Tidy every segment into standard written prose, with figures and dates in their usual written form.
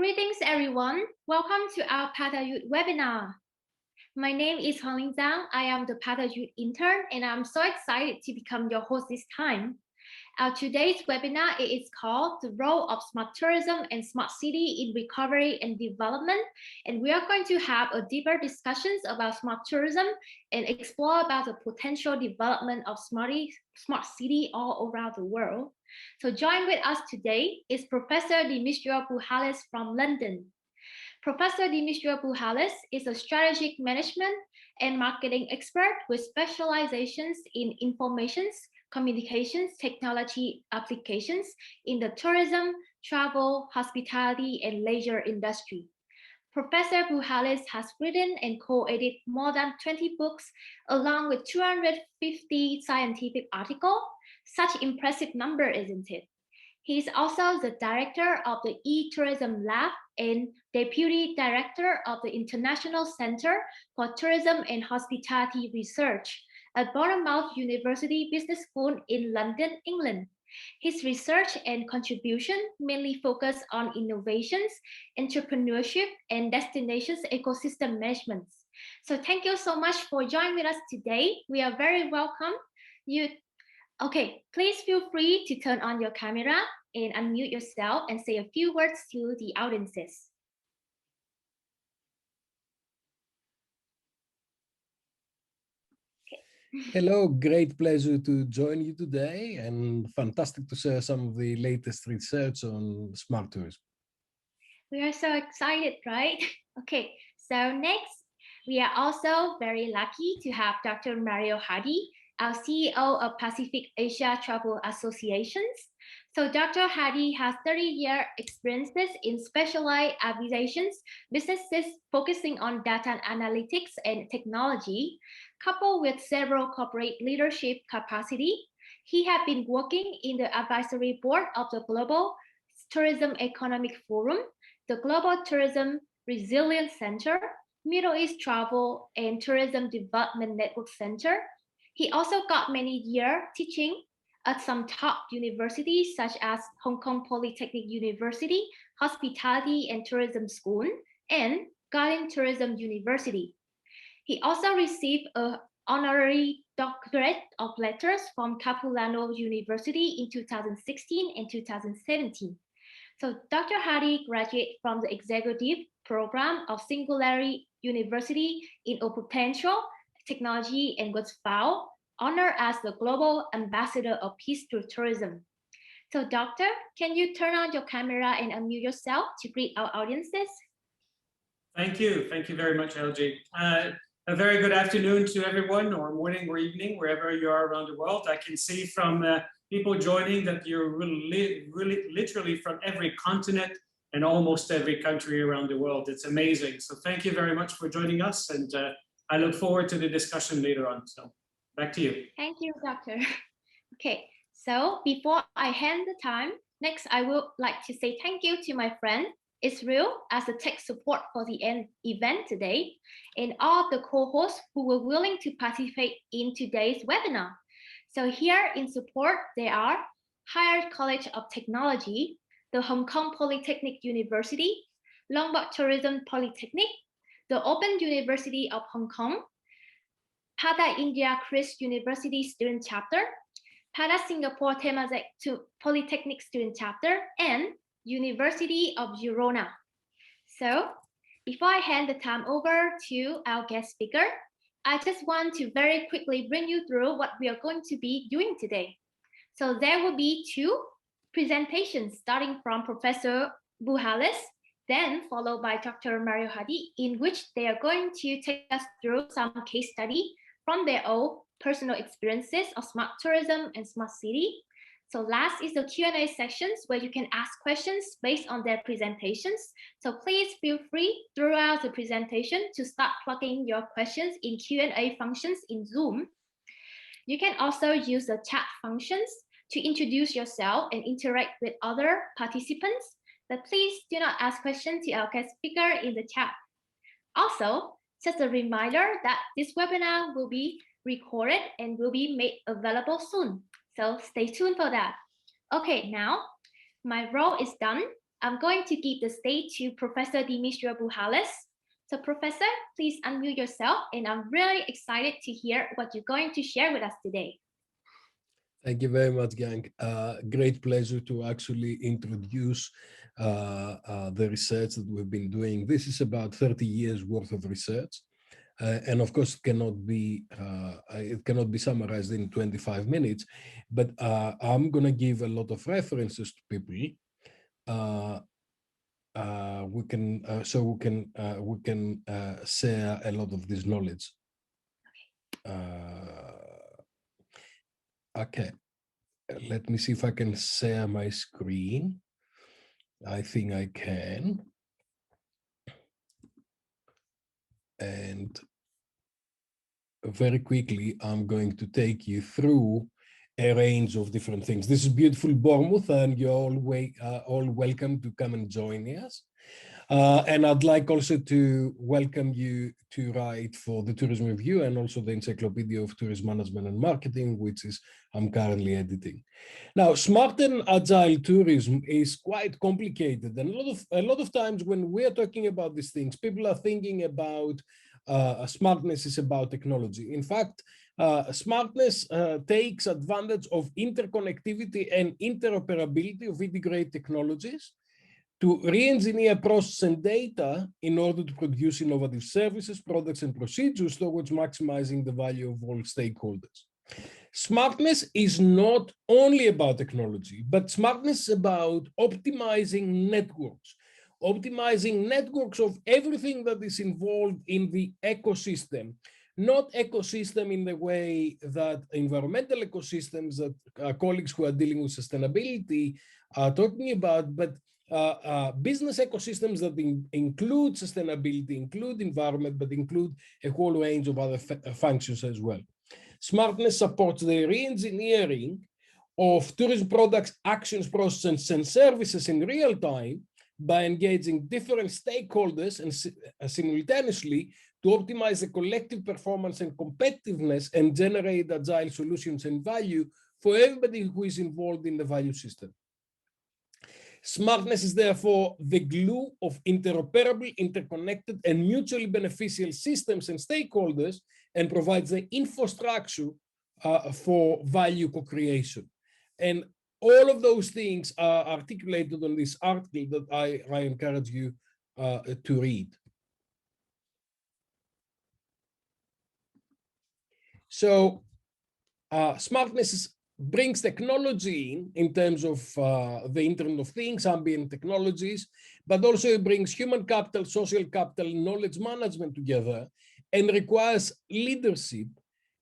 Greetings, everyone. Welcome to our Pata Youth webinar. My name is Huang Zhang. I am the Pata Youth intern, and I'm so excited to become your host this time. Our today's webinar is called The Role of Smart Tourism and Smart City in Recovery and Development. And we are going to have a deeper discussions about smart tourism and explore about the potential development of smart city all around the world. So join with us today is Professor Dimitrios from London. Professor Dimitrios is a strategic management and marketing expert with specializations in informations, communications, technology applications in the tourism, travel, hospitality, and leisure industry. Professor Bouhalis has written and co-edited more than 20 books, along with 250 scientific articles. Such impressive number, isn't it? He is also the director of the e-Tourism Lab and deputy director of the International Center for Tourism and Hospitality Research at Bournemouth University Business School in London, England. His research and contribution mainly focus on innovations, entrepreneurship, and destinations ecosystem management. So thank you so much for joining with us today. We are very welcome. Okay, please feel free to turn on your camera and unmute yourself and say a few words to the audiences. Hello, great pleasure to join you today and fantastic to share some of the latest research on smart tourism. We are so excited, right? Okay, so next, we are also very lucky to have Dr. Mario Hadi, our CEO of Pacific Asia Travel Associations. So Dr. Hadi has 30-year experiences in specialized aviation businesses focusing on data analytics and technology, coupled with several corporate leadership capacity. He has been working in the advisory board of the Global Tourism Economic Forum, the Global Tourism Resilience Center, Middle East Travel and Tourism Development Network Center. He also got many years teaching at some top universities such as Hong Kong Polytechnic University, Hospitality and Tourism School, and Guardian Tourism University. He also received an honorary doctorate of letters from Capilano University in 2016 and 2017. So Dr. Hadi graduated from the executive program of Singularity University in Potential Technology and was found honored as the Global Ambassador of Peace through Tourism. So Doctor, can you turn on your camera and unmute yourself to greet our audiences? Thank you. Thank you very much, LG. A very good afternoon to everyone, or morning or evening, wherever you are around the world. I can see from people joining that you're really literally from every continent and almost every country around the world. It's amazing. So thank you very much for joining us, and I look forward to the discussion later on. So back to you. Thank you, Doctor. Okay, so before I hand the time, next I would like to say thank you to my friend Israel as a tech support for the event today, and all of the co-hosts who were willing to participate in today's webinar. So here in support, there are Higher College of Technology, the Hong Kong Polytechnic University, Lombok Tourism Polytechnic, the Open University of Hong Kong, Pata India Christ University Student Chapter, Pata Singapore Temasek Polytechnic Student Chapter, and University of Girona. So before I hand the time over to our guest speaker, I just want to very quickly bring you through what we are going to be doing today. So there will be two presentations starting from Professor Bouhalis, then followed by Dr. Mario Hadi, in which they are going to take us through some case study from their own personal experiences of smart tourism and smart city. So last is the Q&A sections where you can ask questions based on their presentations. So please feel free throughout the presentation to start plugging your questions in Q&A functions in Zoom. You can also use the chat functions to introduce yourself and interact with other participants, but please do not ask questions to our guest speaker in the chat. Also, just a reminder that this webinar will be recorded and will be made available soon. So stay tuned for that. Okay, now my role is done. I'm going to give the stage to Professor Dimitrios. So Professor, please unmute yourself, and I'm really excited to hear what you're going to share with us today. Thank you very much, gang. Great pleasure to actually introduce the research that we've been doing. This is about 30 years worth of research. And of course, it cannot be summarized in 25 minutes, but I'm going to give a lot of references to people. We can share a lot of this knowledge. Okay, let me see if I can share my screen. I think I can. And very quickly, I'm going to take you through a range of different things. This is beautiful Bournemouth, and you're all welcome to come and join us. And I'd like also to welcome you to write for the Tourism Review and also the Encyclopedia of Tourism Management and Marketing, which is I'm currently editing. Now, smart and agile tourism is quite complicated, and a lot of times when we're talking about these things, people are thinking about smartness is about technology. In fact, smartness takes advantage of interconnectivity and interoperability of integrated technologies to re-engineer process and data in order to produce innovative services, products, and procedures towards maximizing the value of all stakeholders. Smartness is not only about technology, but smartness is about optimizing networks of everything that is involved in the ecosystem. Not ecosystem in the way that environmental ecosystems that colleagues who are dealing with sustainability are talking about, but business ecosystems that include sustainability, include environment, but include a whole range of other functions as well. Smartness supports the re-engineering of tourism products, actions, processes, and services in real time by engaging different stakeholders and simultaneously to optimize the collective performance and competitiveness and generate agile solutions and value for everybody who is involved in the value system. Smartness is therefore the glue of interoperable, interconnected, and mutually beneficial systems and stakeholders, and provides the infrastructure for value co-creation. And all of those things are articulated on this article that I encourage you to read. So smartness brings technology in terms of the Internet of Things, ambient technologies, but also it brings human capital, social capital, knowledge management together, and requires leadership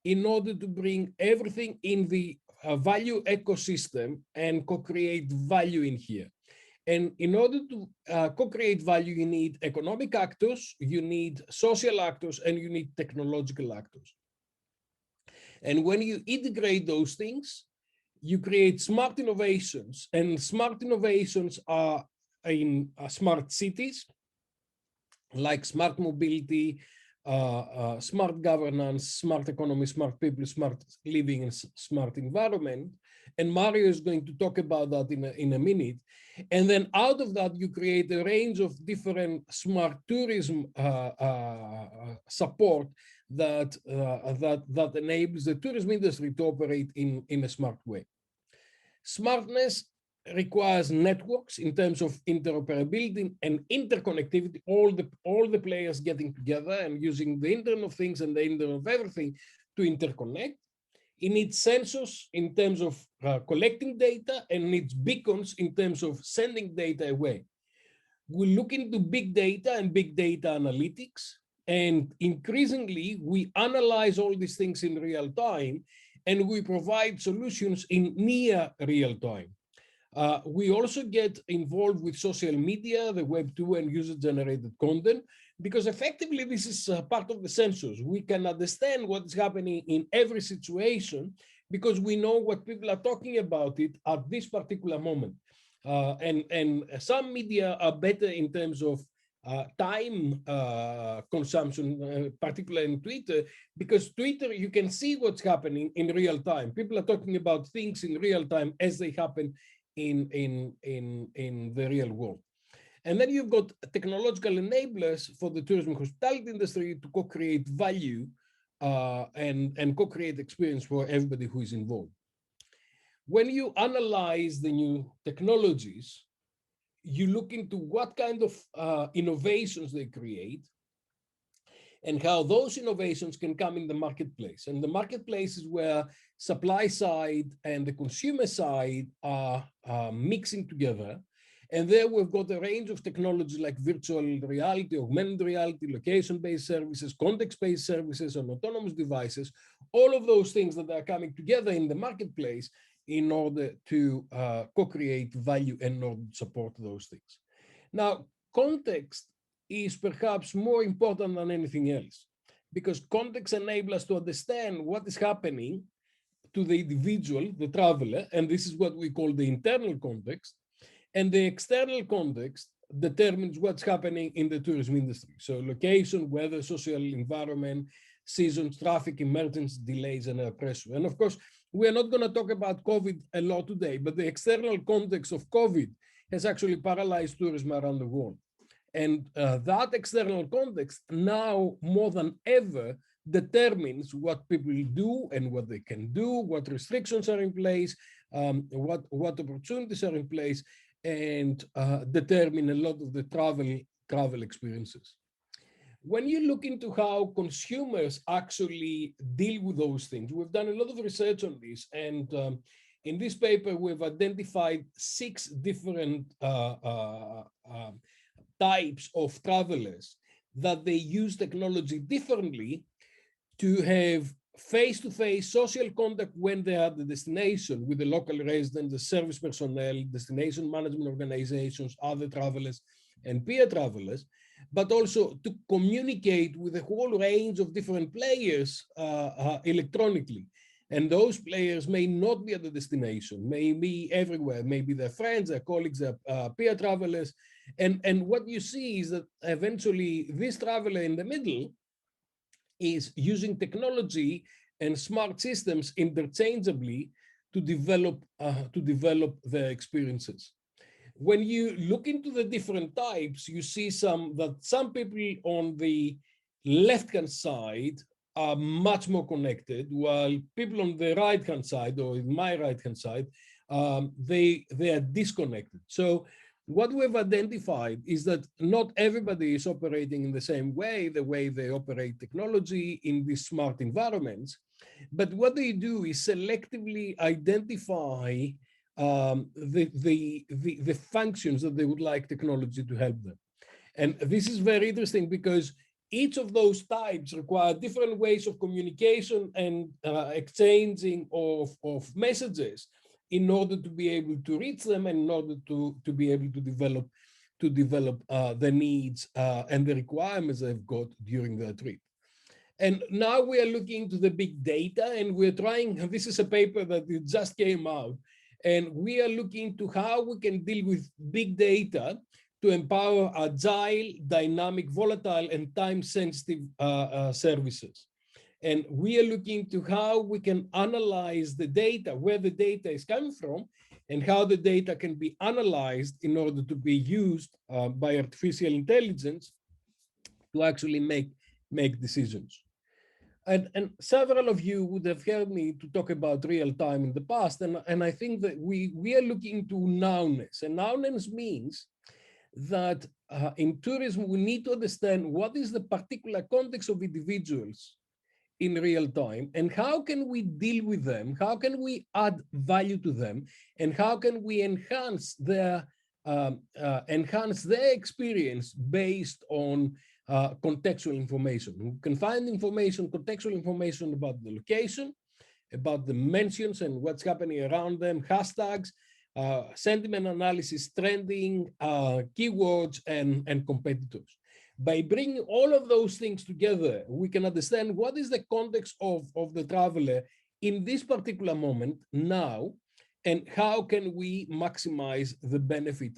in order to bring everything in the value ecosystem and co-create value in here. And in order to co-create value, you need economic actors, you need social actors, and you need technological actors. And when you integrate those things, you create smart innovations, and smart innovations are in smart cities, like smart mobility, smart governance, smart economy, smart people, smart living, and smart environment. And Mario is going to talk about that in a minute. And then out of that, you create a range of different smart tourism support that enables the tourism industry to operate in a smart way. Smartness requires networks in terms of interoperability and interconnectivity, all the players getting together and using the Internet of Things and the Internet of Everything to interconnect. It needs sensors in terms of collecting data, and needs beacons in terms of sending data away. We look into big data and big data analytics, and increasingly we analyze all these things in real time, and we provide solutions in near real time. We also get involved with social media, the Web 2 and user-generated content, because effectively this is part of the sensors. We can understand what is happening in every situation because we know what people are talking about it at this particular moment. And some media are better in terms of time consumption, particularly in Twitter, because Twitter, you can see what's happening in real time. People are talking about things in real time as they happen in the real world. And then you've got technological enablers for the tourism and hospitality industry to co-create value and co-create experience for everybody who is involved. When you analyze the new technologies, you look into what kind of innovations they create and how those innovations can come in the marketplace. And the marketplace is where supply side and the consumer side are mixing together. And there we've got a range of technologies like virtual reality, augmented reality, location-based services, context-based services, and autonomous devices, all of those things that are coming together in the marketplace in order to co-create value and in order to support those things. Now, context is perhaps more important than anything else, because context enables us to understand what is happening to the individual, the traveler, and this is what we call the internal context, and the external context determines what's happening in the tourism industry. So location, weather, social environment, seasons, traffic, emergency, delays, and air pressure. And of course, we are not going to talk about COVID a lot today, but the external context of COVID has actually paralyzed tourism around the world. And that external context now more than ever determines what people do and what they can do, what restrictions are in place, what opportunities are in place, and determine a lot of the travel experiences. When you look into how consumers actually deal with those things, we've done a lot of research on this, and in this paper, we've identified 6 different types of travelers that they use technology differently to have face-to-face social contact when they are at the destination with the local residents, the service personnel, destination management organizations, other travelers, and peer travelers, but also to communicate with a whole range of different players electronically. And those players may not be at the destination, may be everywhere, maybe their friends, their colleagues, their peer travelers. And what you see is that eventually this traveler in the middle is using technology and smart systems interchangeably to develop their experiences. When you look into the different types, you see some people on the left-hand side are much more connected, while people on the right-hand side, or in my right-hand side, they are disconnected. So what we've identified is that not everybody is operating in the same way, the way they operate technology in these smart environments. But what they do is selectively identify the functions that they would like technology to help them. And this is very interesting because each of those types require different ways of communication and exchanging of messages in order to be able to reach them and in order to be able to develop the needs and the requirements they've got during their trip. And now we are looking into the big data, and we're trying, this is a paper that it just came out, and we are looking to how we can deal with big data to empower agile, dynamic, volatile, and time-sensitive services. And we are looking to how we can analyze the data, where the data is coming from, and how the data can be analyzed in order to be used by artificial intelligence to actually make decisions. And several of you would have heard me to talk about real time in the past, and I think that we are looking to nowness. And nowness means that in tourism, we need to understand what is the particular context of individuals in real time, and how can we deal with them, how can we add value to them, and how can we enhance their experience based on contextual information. We can find information, contextual information about the location, about the mentions and what's happening around them, hashtags, sentiment analysis, trending, keywords, and competitors. By bringing all of those things together, we can understand what is the context of the traveler in this particular moment now, and how can we maximize the benefit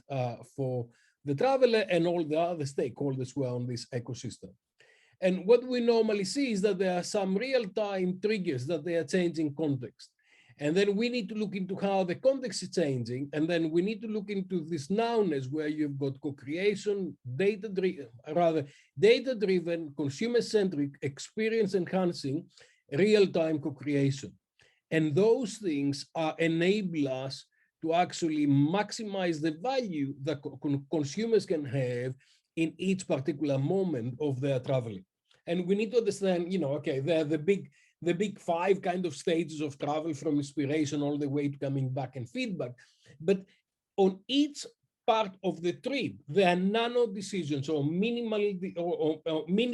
for the traveler and all the other stakeholders who are on this ecosystem. And what we normally see is that there are some real-time triggers that they are changing context. And then we need to look into how the context is changing. And then we need to look into this nowness where you've got co-creation, data-driven, consumer-centric, experience-enhancing, real-time co-creation. And those things enable us to actually maximize the value that consumers can have in each particular moment of their traveling. And we need to understand, okay, they're the big 5 kind of stages of travel, from inspiration all the way to coming back and feedback. But on each part of the trip, there are nano decisions or mini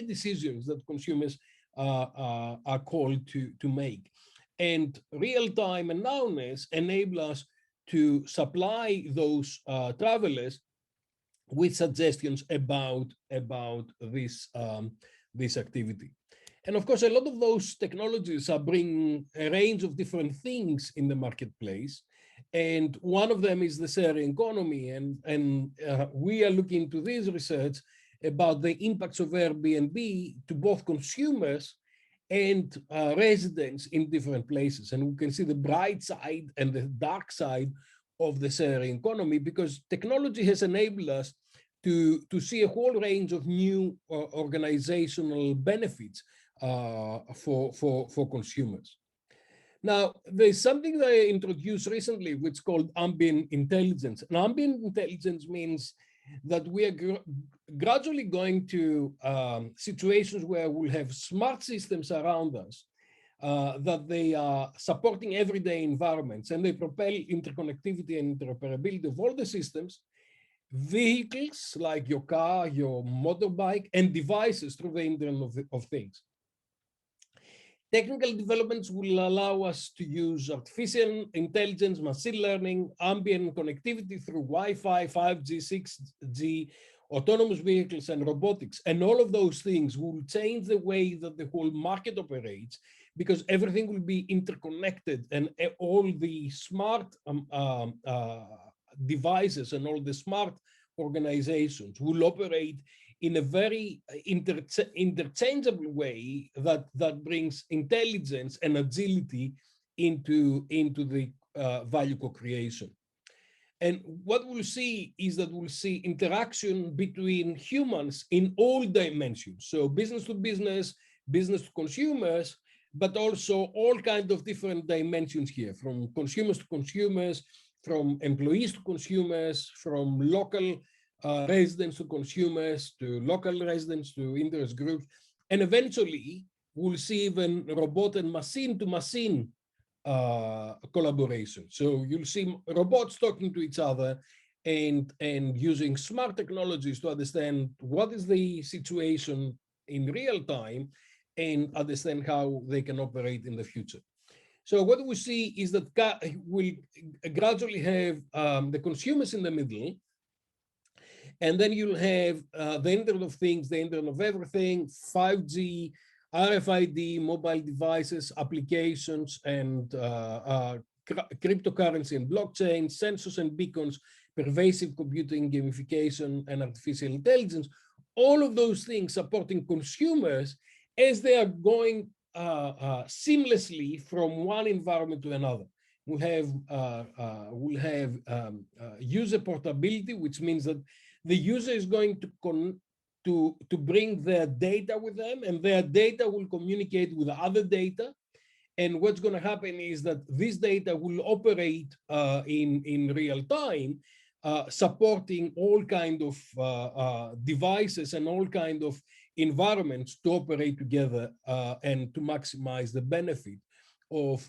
decisions that consumers are called to make. And real-time and nowness enable us to supply those travelers with suggestions about this activity. And of course, a lot of those technologies are bringing a range of different things in the marketplace. And one of them is the sharing economy. And we are looking into this research about the impacts of Airbnb to both consumers and residents in different places. And we can see the bright side and the dark side of the sharing economy, because technology has enabled us to see a whole range of new organizational benefits for consumers. Now, there's something that I introduced recently, which is called ambient intelligence. And ambient intelligence means that we are gradually going to situations where we'll have smart systems around us that they are supporting everyday environments, and they propel interconnectivity and interoperability of all the systems, vehicles like your car, your motorbike, and devices through the Internet of Things. Technical developments will allow us to use artificial intelligence, machine learning, ambient connectivity through Wi-Fi, 5G, 6G, autonomous vehicles, and robotics. And all of those things will change the way that the whole market operates, because everything will be interconnected, and all the smart devices and all the smart organizations will operate in a very interchangeable way that brings intelligence and agility into the value co-creation. And what we'll see is that we'll see interaction between humans in all dimensions. So business to business, business to consumers, but also all kinds of different dimensions here, from consumers to consumers, from employees to consumers, from local residents to consumers, to local residents, to interest groups. And eventually, we'll see even robot and machine to machine collaboration. So you'll see robots talking to each other and using smart technologies to understand what is the situation in real time and understand how they can operate in the future. So what we see is that we'll gradually have the consumers in the middle, and then you'll have the Internet of Things, the Internet of Everything, 5G, RFID, mobile devices, applications, and cryptocurrency and blockchain, sensors and beacons, pervasive computing, gamification, and artificial intelligence. All of those things supporting consumers as they are going seamlessly from one environment to another. We'll have user portability, which means that the user is going to bring their data with them, and their data will communicate with other data. And what's going to happen is that this data will operate in real time, supporting all kinds of devices and all kinds of environments to operate together and to maximize the benefit of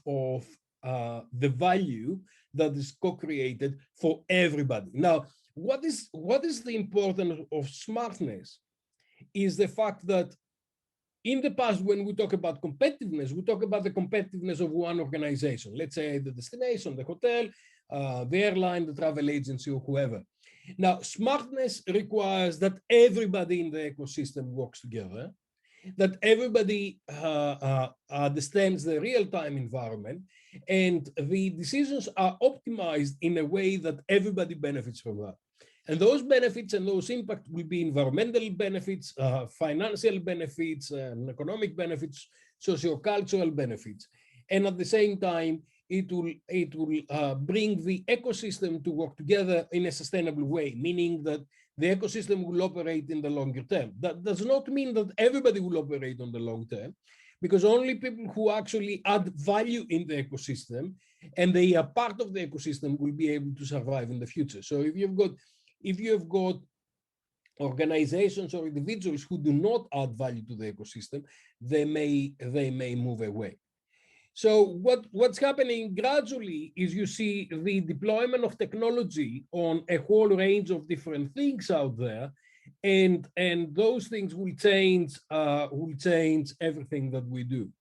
the value that is co-created for everybody. Now, what is the importance of smartness is the fact that in the past, when we talk about competitiveness, we talk about the competitiveness of one organization. Let's say the destination, the hotel, the airline, the travel agency, or whoever. Now, smartness requires that everybody in the ecosystem works together, that everybody understands the real-time environment, and the decisions are optimized in a way that everybody benefits from that. And those benefits and those impacts will be environmental benefits, financial benefits, and economic benefits, socio-cultural benefits. And at the same time, it will bring the ecosystem to work together in a sustainable way, meaning that the ecosystem will operate in the longer term. That does not mean that everybody will operate on the long term, because only people who actually add value in the ecosystem and they are part of the ecosystem will be able to survive in the future. So if you've got organizations or individuals who do not add value to the ecosystem, they may move away. So what's happening gradually is you see the deployment of technology on a whole range of different things out there, and those things will change everything that we do.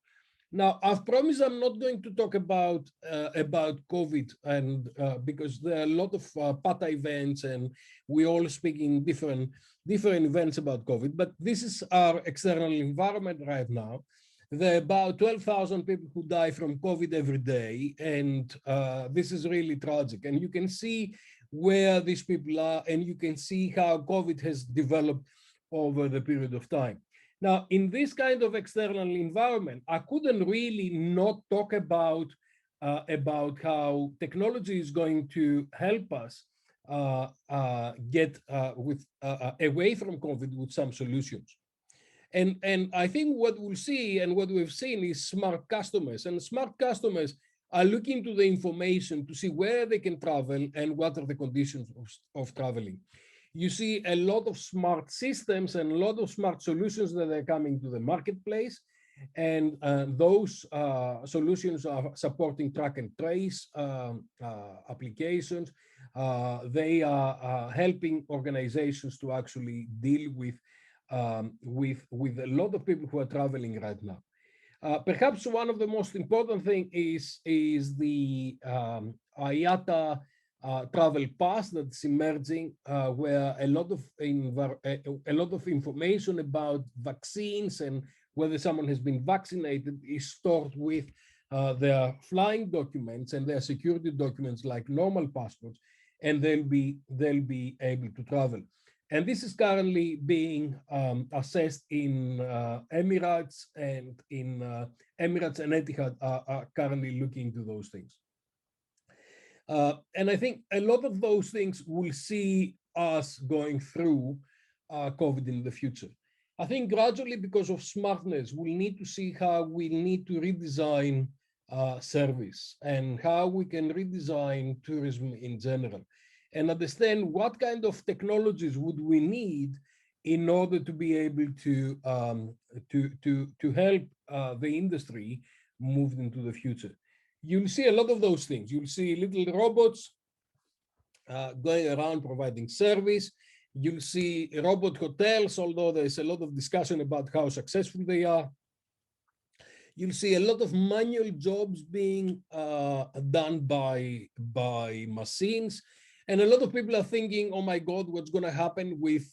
Now, I've promised I'm not going to talk about COVID, and because there are a lot of PATA events, and we're all speaking different events about COVID. But this is our external environment right now. There are about 12,000 people who die from COVID every day, and this is really tragic. And you can see where these people are, and you can see how COVID has developed over the period of time. Now, in this kind of external environment, I couldn't really not talk about how technology is going to help us get away from COVID with some solutions. And I think what we'll see and what we've seen is smart customers. And smart customers are looking to the information to see where they can travel and what are the conditions of traveling. You see a lot of smart systems and a lot of smart solutions that are coming to the marketplace. And those solutions are supporting track and trace applications. They are helping organizations to actually deal with a lot of people who are traveling right now. Perhaps one of the most important thing is the IATA travel pass that's emerging, where a lot of information about vaccines and whether someone has been vaccinated is stored with their flying documents and their security documents like normal passports, and they'll be able to travel. And this is currently being assessed in Emirates, and Emirates and Etihad are currently looking into those things. And I think a lot of those things will see us going through COVID in the future. I think gradually, because of smartness, we'll need to see how we need to redesign service and how we can redesign tourism in general, and understand what kind of technologies would we need in order to be able to help the industry move into the future. You'll see a lot of those things. You'll see little robots going around providing service. You'll see robot hotels, although there's a lot of discussion about how successful they are. You'll see a lot of manual jobs being done by machines. And a lot of people are thinking, oh my God, what's going to happen with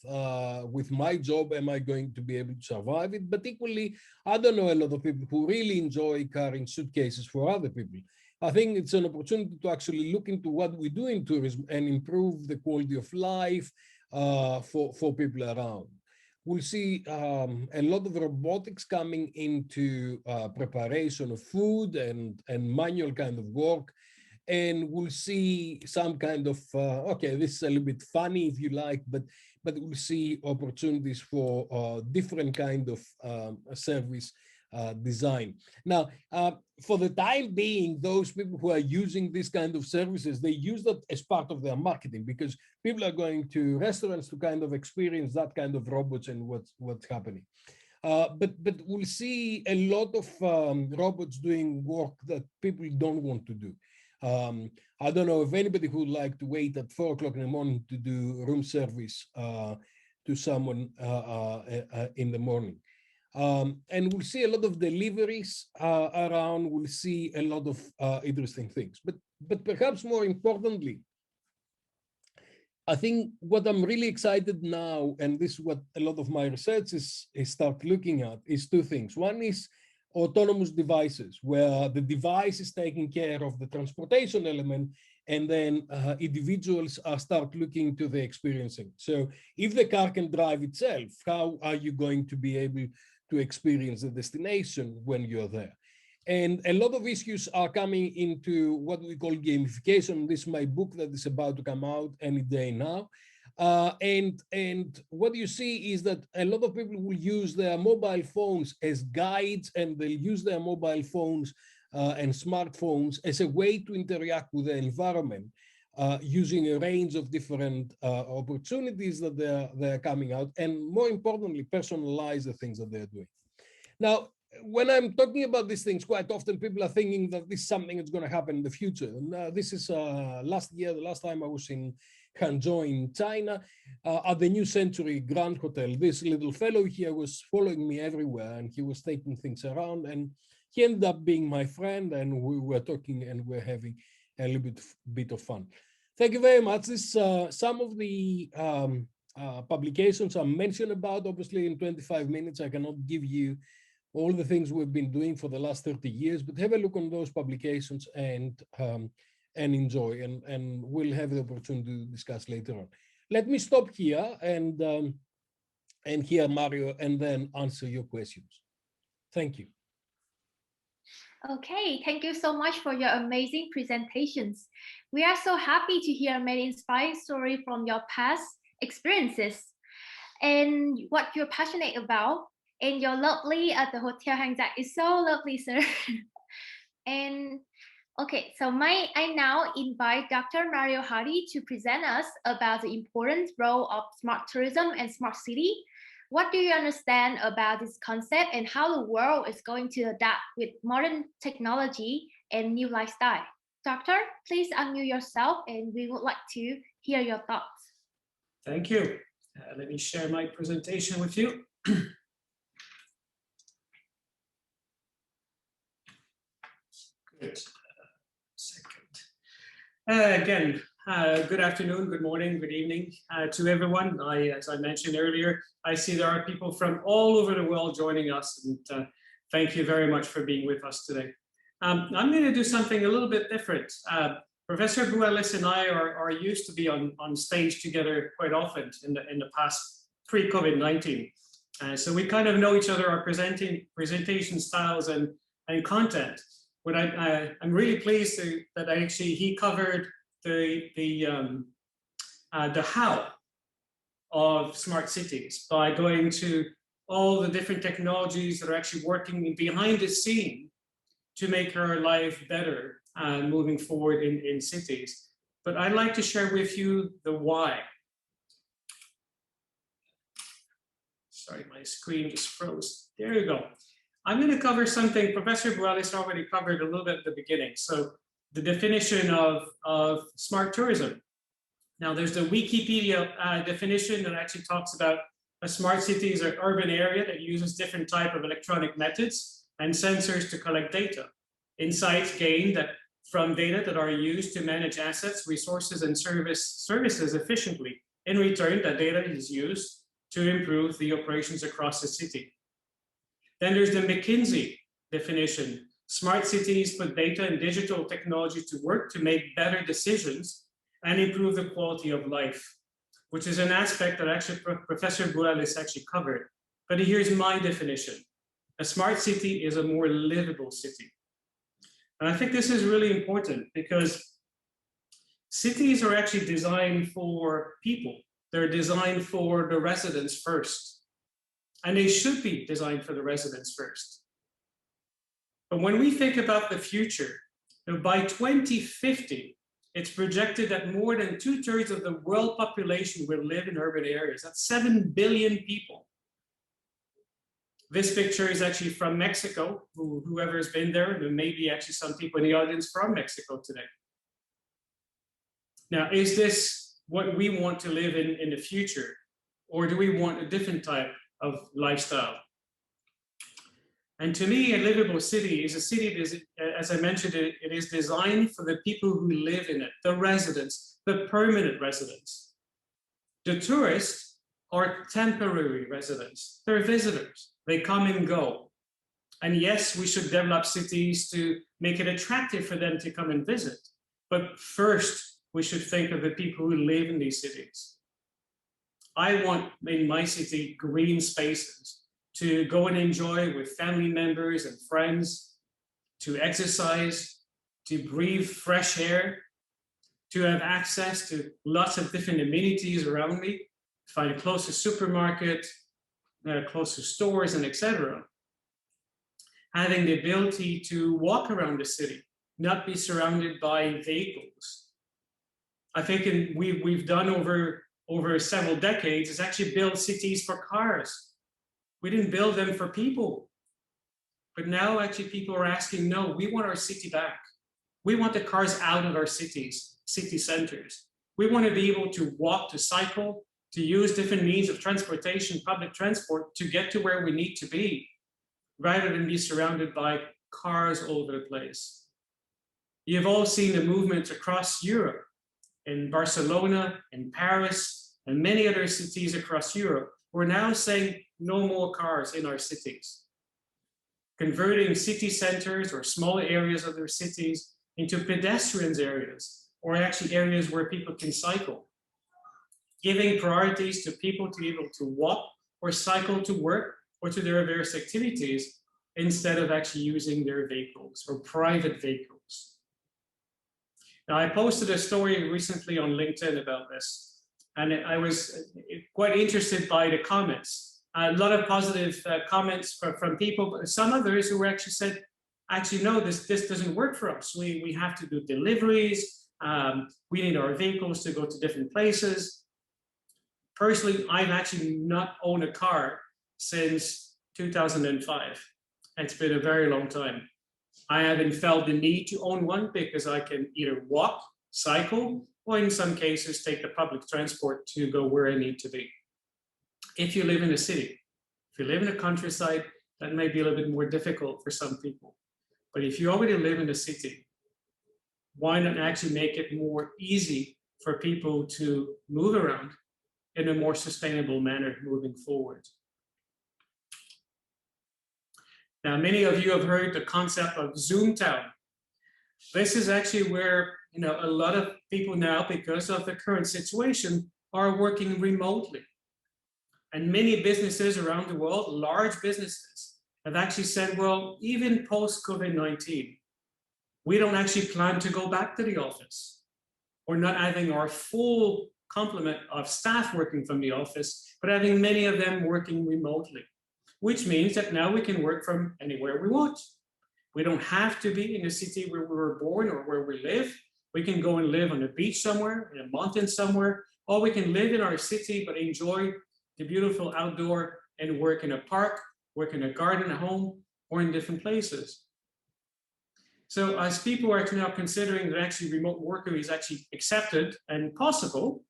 my job? Am I going to be able to survive it? But equally, I don't know a lot of people who really enjoy carrying suitcases for other people. I think it's an opportunity to actually look into what we do in tourism and improve the quality of life for people around. We'll see a lot of robotics coming into preparation of food and manual kind of work. And we'll see some kind of, okay, this is a little bit funny if you like, but we'll see opportunities for different kind of service design. Now, for the time being, those people who are using this kind of services, they use that as part of their marketing, because people are going to restaurants to kind of experience that kind of robots and what's happening. But we'll see a lot of robots doing work that people don't want to do. I don't know if anybody who would like to wait at 4 o'clock in the morning to do room service to someone in the morning. And we'll see a lot of deliveries around. We'll see a lot of interesting things. But perhaps more importantly, I think what I'm really excited now, and this is what a lot of my research is start looking at, is two things. One is autonomous devices, where the device is taking care of the transportation element, and then individuals start looking to the experiencing. So if the car can drive itself, how are you going to be able to experience the destination when you're there? And a lot of issues are coming into what we call gamification. This is my book that is about to come out any day now. And what you see is that a lot of people will use their mobile phones as guides, and they'll use their mobile phones and smartphones as a way to interact with the environment, using a range of different opportunities that they're coming out, and more importantly, personalize the things that they're doing. Now, when I'm talking about these things, quite often people are thinking that this is something that's going to happen in the future. And this is last year, the last time I was in Hangzhou in China, at the New Century Grand Hotel. This little fellow here was following me everywhere, and he was taking things around, and he ended up being my friend, and we were talking and we're having a little bit of fun. Thank you very much. This some of the publications I mentioned about. Obviously, in 25 minutes, I cannot give you all the things we've been doing for the last 30 years, but have a look on those publications and enjoy, and we'll have the opportunity to discuss later on. Let me stop here and hear Mario, and then answer your questions. Thank you. Okay, thank you so much for your amazing presentations. We are so happy to hear many inspiring stories from your past experiences and what you're passionate about. And you're lovely at the Hotel Hangzhou is so lovely, sir. And okay, so I now invite Dr. Mario Hardy to present us about the important role of smart tourism and smart city. What do you understand about this concept, and how the world is going to adapt with modern technology and new lifestyle? Doctor, please unmute yourself, and we would like to hear your thoughts. Thank you. Let me share my presentation with you. Good. Second. Again, good afternoon, good morning, good evening to everyone. As I mentioned earlier, I see there are people from all over the world joining us, and thank you very much for being with us today. I'm going to do something a little bit different. Professor Boualis and I are used to be on stage together quite often in the past, pre-COVID-19. So we kind of know each other, our presentation styles and content. But I'm really pleased that actually he covered the how of smart cities by going to all the different technologies that are actually working behind the scene to make our life better moving forward in cities. But I'd like to share with you the why. Sorry, my screen just froze. There you go. I'm going to cover something Professor Boualis already covered a little bit at the beginning. So the definition of smart tourism. Now there's the Wikipedia definition that actually talks about a smart city is an urban area that uses different type of electronic methods and sensors to collect data. Insights gained from data that are used to manage assets, resources, and services efficiently. In return, that data is used to improve the operations across the city. Then there's the McKinsey definition. Smart cities put data and digital technology to work to make better decisions and improve the quality of life, which is an aspect that actually Professor Boualis actually covered. But here's my definition. A smart city is a more livable city. And I think this is really important because cities are actually designed for people. They're designed for the residents first. And they should be designed for the residents first. But when we think about the future, by 2050, it's projected that more than 2/3 of the world population will live in urban areas. That's 7 billion people. This picture is actually from Mexico. Whoever has been there, there may be actually some people in the audience from Mexico today. Now, is this what we want to live in the future? Or do we want a different type of lifestyle? And to me, a livable city is a city that is, as I mentioned, it is designed for the people who live in it, the residents, the permanent residents. The tourists are temporary residents. They're visitors. They come and go. And yes, we should develop cities to make it attractive for them to come and visit. But first, we should think of the people who live in these cities. I want in my city green spaces to go and enjoy with family members and friends, to exercise, to breathe fresh air, to have access to lots of different amenities around me, find a closer supermarket, closer stores, and etc. Having the ability to walk around the city, not be surrounded by vehicles. I think we've done over several decades is actually build cities for cars. We didn't build them for people. But now actually people are asking, no, we want our city back. We want the cars out of our cities, city centers. We want to be able to walk, to cycle, to use different means of transportation, public transport, to get to where we need to be, rather than be surrounded by cars all over the place. You've all seen the movement across Europe, in Barcelona, in Paris, and many other cities across Europe. We're now saying no more cars in our cities. Converting city centers or small areas of their cities into pedestrians areas, or actually areas where people can cycle. Giving priorities to people to be able to walk or cycle to work or to their various activities instead of actually using their vehicles or private vehicles. Now, I posted a story recently on LinkedIn about this, and I was quite interested by the comments. A lot of positive comments from people, but some others who actually said, actually, no, this doesn't work for us. We have to do deliveries. We need our vehicles to go to different places. Personally, I've actually not owned a car since 2005. It's been a very long time. I haven't felt the need to own one because I can either walk, cycle, or in some cases, take the public transport to go where I need to be. If you live in a city, if you live in the countryside, that may be a little bit more difficult for some people. But if you already live in the city, why not actually make it more easy for people to move around in a more sustainable manner moving forward? Now, many of you have heard the concept of Zoom Town. This is actually where a lot of people now, because of the current situation, are working remotely. And many businesses around the world, large businesses, have actually said, well, even post-COVID-19, we don't actually plan to go back to the office. We're not having our full complement of staff working from the office, but having many of them working remotely, which means that now we can work from anywhere we want. We don't have to be in the city where we were born or where we live. We can go and live on a beach somewhere, in a mountain somewhere, or we can live in our city but enjoy the beautiful outdoor and work in a park, work in a garden at home, or in different places. So as people are now considering that actually remote working is actually accepted and possible,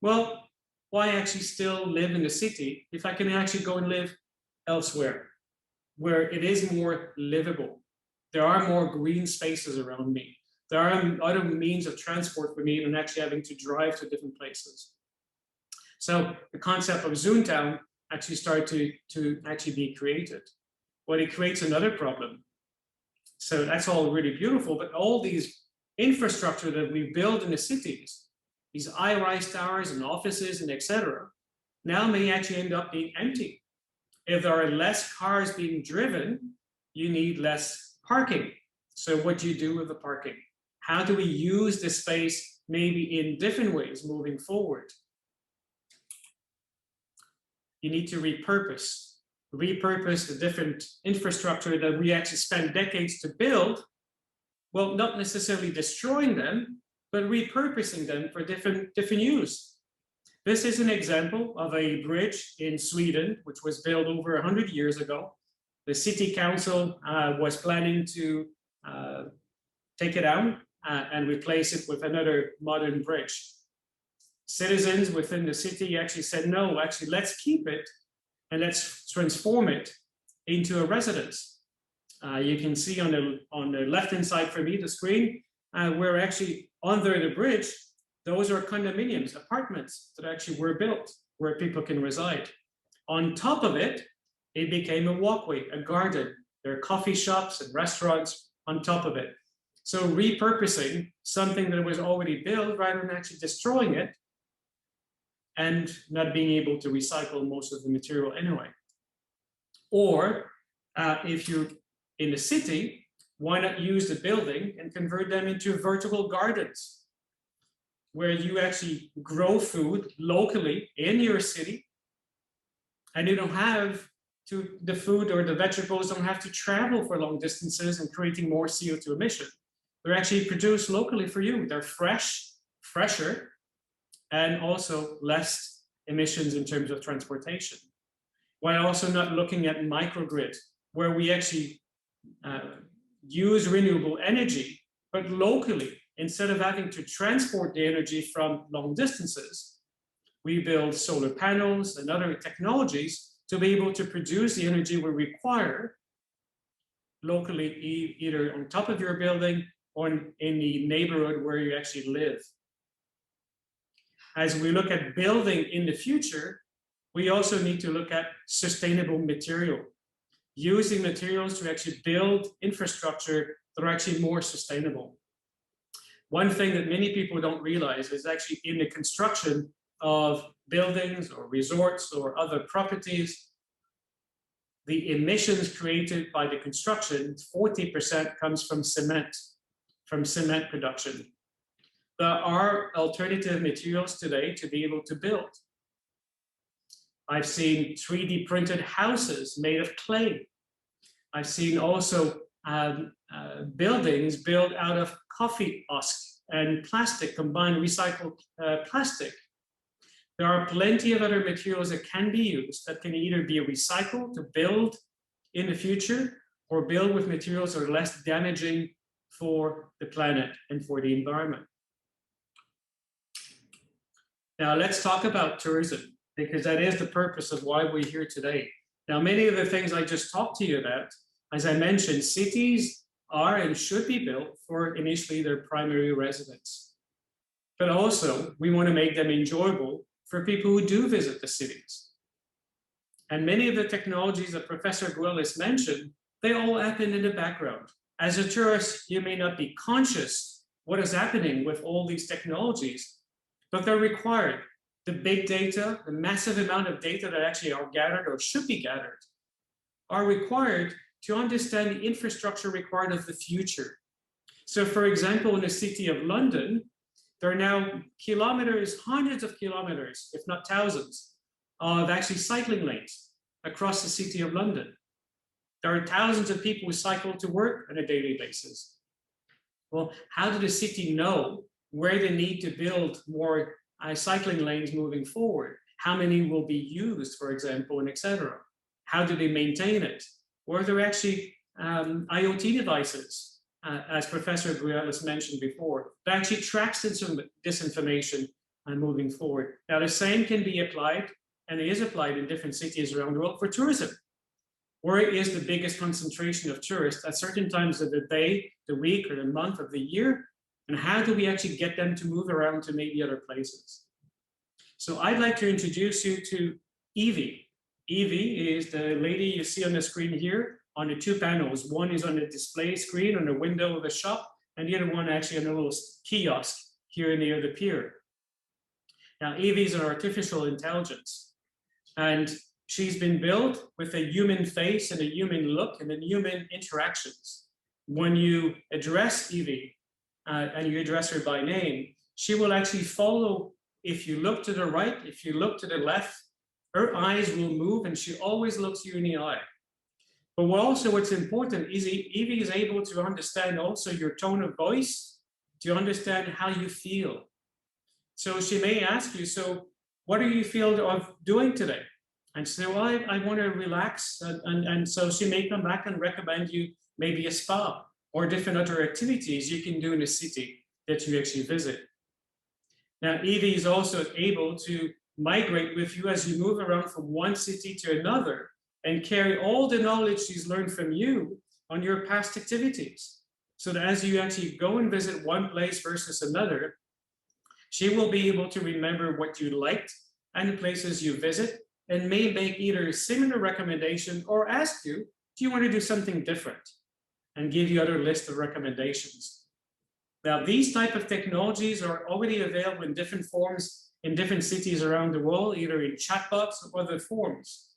well, why actually still live in the city if I can actually go and live elsewhere, where it is more livable? There are more green spaces around me. There are other means of transport for me than actually having to drive to different places. So the concept of Zoom Town actually started to actually be created. Well, it creates another problem. So that's all really beautiful, but all these infrastructure that we build in the cities, these high-rise towers and offices and etc., now may actually end up being empty. If there are less cars being driven, you need less parking. So what do you do with the parking? How do we use the space maybe in different ways moving forward? You need to repurpose the different infrastructure that we actually spent decades to build. Well, not necessarily destroying them, but repurposing them for different use. This is an example of a bridge in Sweden, which was built over 100 years ago. The city council was planning to take it down and replace it with another modern bridge. Citizens within the city actually said, no, actually, let's keep it and let's transform it into a residence. You can see on the left-hand side for me, the screen, we're actually under the bridge. Those are condominiums, apartments that actually were built where people can reside. On top of it, it became a walkway, a garden. There are coffee shops and restaurants on top of it. So repurposing something that was already built rather than actually destroying it and not being able to recycle most of the material anyway. Or if you're in the city, Why not use the building and convert them into vertical gardens, where you actually grow food locally in your city, and you don't have to, the food or the vegetables don't have to travel for long distances and creating more CO2 emission. They're actually produced locally for you. They're fresher, and also less emissions in terms of transportation. While also not looking at microgrid, where we actually use renewable energy, but locally, instead of having to transport the energy from long distances, we build solar panels and other technologies to be able to produce the energy we require locally, either on top of your building or in the neighborhood where you actually live. As we look at building in the future, we also need to look at sustainable material, using materials to actually build infrastructure that are actually more sustainable. One thing that many people don't realize is actually in the construction of buildings or resorts or other properties, the emissions created by the construction, 40% comes from cement production. There are alternative materials today to be able to build. I've seen 3D printed houses made of clay. I've seen also buildings built out of coffee husk and plastic, combined recycled plastic. There are plenty of other materials that can be used that can either be recycled to build in the future or build with materials that are less damaging for the planet and for the environment. Now let's talk about tourism, because that is the purpose of why we're here today. Now, many of the things I just talked to you about, as I mentioned, cities are and should be built for initially their primary residents. But also, we want to make them enjoyable for people who do visit the cities. And many of the technologies that Professor Guelis mentioned, they all happen in the background. As a tourist, you may not be conscious what is happening with all these technologies, but they're required. The big data, the massive amount of data that actually are gathered or should be gathered, are required to understand the infrastructure required of the future. So for example, in the city of London, there are now kilometers, hundreds of kilometers, if not thousands, of actually cycling lanes across the city of London. There are thousands of people who cycle to work on a daily basis. Well, how did the city know where they need to build more cycling lanes moving forward? How many will be used, for example, and etc.? How do they maintain it? Or are there actually IoT devices, as Professor Guelis mentioned before, that actually tracks this information moving forward? Now, the same can be applied, and it is applied in different cities around the world for tourism. Where is the biggest concentration of tourists at certain times of the day, the week, or the month of the year? And how do we actually get them to move around to maybe other places? So I'd like to introduce you to Evie. Evie is the lady you see on the screen here on the two panels. One is on the display screen on the window of the shop, and the other one actually on a little kiosk here near the pier. Now, Evie is an artificial intelligence, and she's been built with a human face and a human look and then human interactions. When you address Evie, and you address her by name, she will actually follow. If you look to the right, if you look to the left, her eyes will move and she always looks you in the eye. But what's important is Evie is able to understand also your tone of voice, to understand how you feel. So she may ask you, so what do you feel of doing today? And say, well, I want to relax. And so she may come back and recommend you maybe a spa or different other activities you can do in a city that you actually visit. Now, Evie is also able to migrate with you as you move around from one city to another and carry all the knowledge she's learned from you on your past activities. So that as you actually go and visit one place versus another, she will be able to remember what you liked and the places you visit, and may make either a similar recommendation or ask you, do you want to do something different? And give you other list of recommendations. Now, these type of technologies are already available in different forms in different cities around the world, either in chatbots or other forms.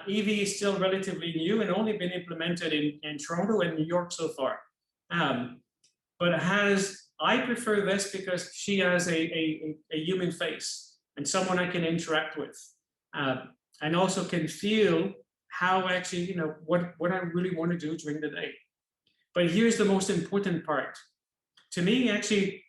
Evie is still relatively new and only been implemented in Toronto and New York so far. but I prefer this because she has a human face and someone I can interact with, and also can feel how actually, what I really want to do during the day. But here's the most important part. To me, actually,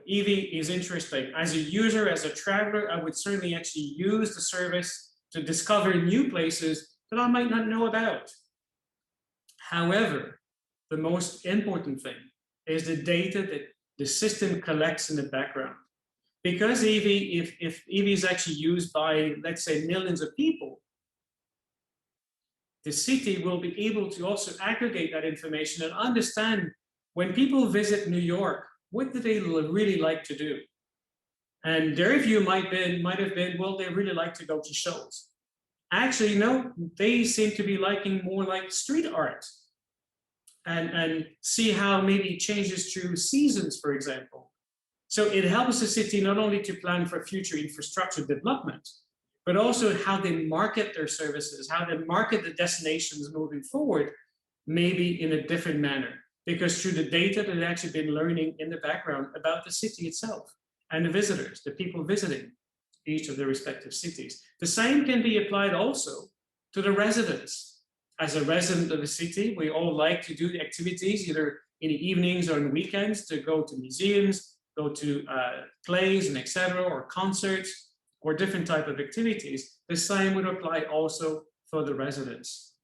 Evie is interesting. As a user, as a traveler, I would certainly actually use the service to discover new places that I might not know about. However, the most important thing is the data that the system collects in the background. Because Evie, if Evie is actually used by, let's say, millions of people, the city will be able to also aggregate that information and understand when people visit New York, what do they really like to do? And their view might have been, well, they really like to go to shows. Actually, no, they seem to be liking more like street art. And see how maybe it changes through seasons, for example. So it helps the city not only to plan for future infrastructure development, but also how they market their services, how they market the destinations moving forward, maybe in a different manner. Because through the data that they've actually been learning in the background about the city itself and the visitors, the people visiting each of the respective cities. The same can be applied also to the residents. As a resident of a city, we all like to do the activities either in the evenings or on weekends, to go to museums, go to plays and etc., or concerts, or different type of activities. The same would apply also for the residents.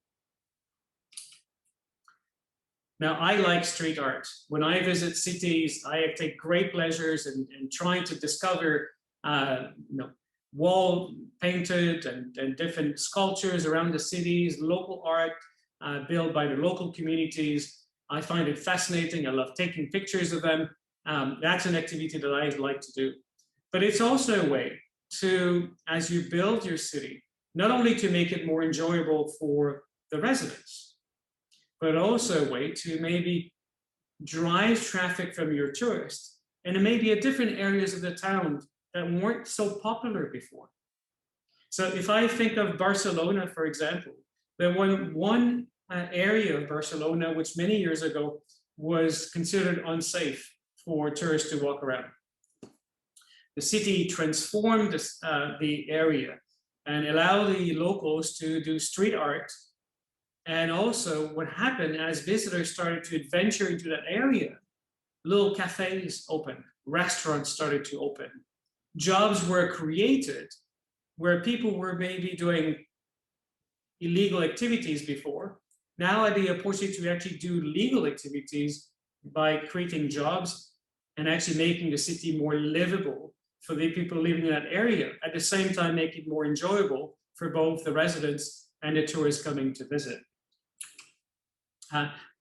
Now, I like street art. When I visit cities, I take great pleasures in trying to discover wall painted and different sculptures around the cities, local art built by the local communities. I find it fascinating. I love taking pictures of them. That's an activity that I like to do. But it's also a way to, as you build your city, not only to make it more enjoyable for the residents, but also a way to maybe drive traffic from your tourists and maybe at different areas of the town that weren't so popular before. So if I think of Barcelona, for example, there was one area of Barcelona which many years ago was considered unsafe for tourists to walk around. The city transformed the area and allowed the locals to do street art. And also what happened as visitors started to adventure into that area, little cafes opened, restaurants started to open. Jobs were created where people were maybe doing illegal activities before. Now had the opportunity to actually do legal activities by creating jobs and actually making the city more livable for the people living in that area. At the same time, make it more enjoyable for both the residents and the tourists coming to visit.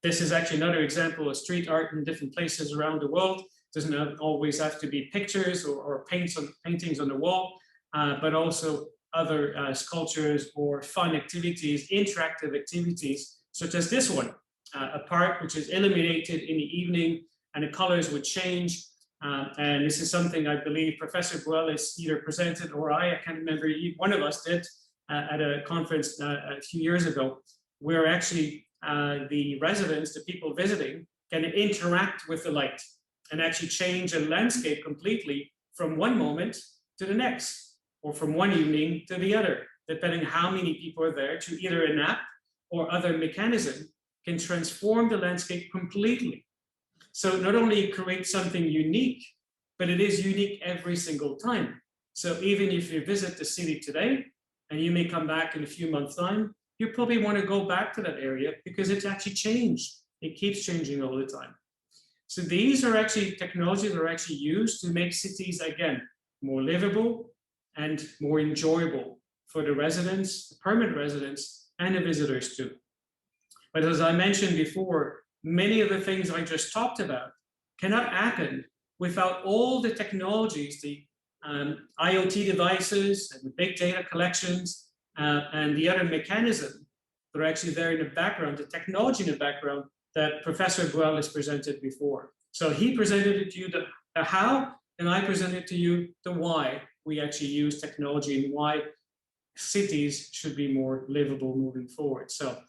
This is actually another example of street art in different places around the world. It doesn't always have to be pictures or paintings on the wall, but also other sculptures or fun activities, interactive activities, such as this one, a park which is illuminated in the evening and the colors would change. And this is something I believe Professor Buelis either presented or I can't remember, one of us did at a conference a few years ago, where actually the residents, the people visiting, can interact with the light and actually change a landscape completely from one moment to the next, or from one evening to the other, depending how many people are there, to either an app or other mechanism can transform the landscape completely. So not only create something unique, but it is unique every single time. So even if you visit the city today, and you may come back in a few months' time, you probably want to go back to that area because it's actually changed. It keeps changing all the time. So these are actually technologies that are actually used to make cities, again, more livable and more enjoyable for the residents, the permanent residents, and the visitors too. But as I mentioned before, many of the things I just talked about cannot happen without all the technologies, the IoT devices and the big data collections and the other mechanisms that are actually there in the background, the technology in the background that Professor Buelis presented before. So he presented it to you the how, and I presented to you the why we actually use technology and why cities should be more livable moving forward. So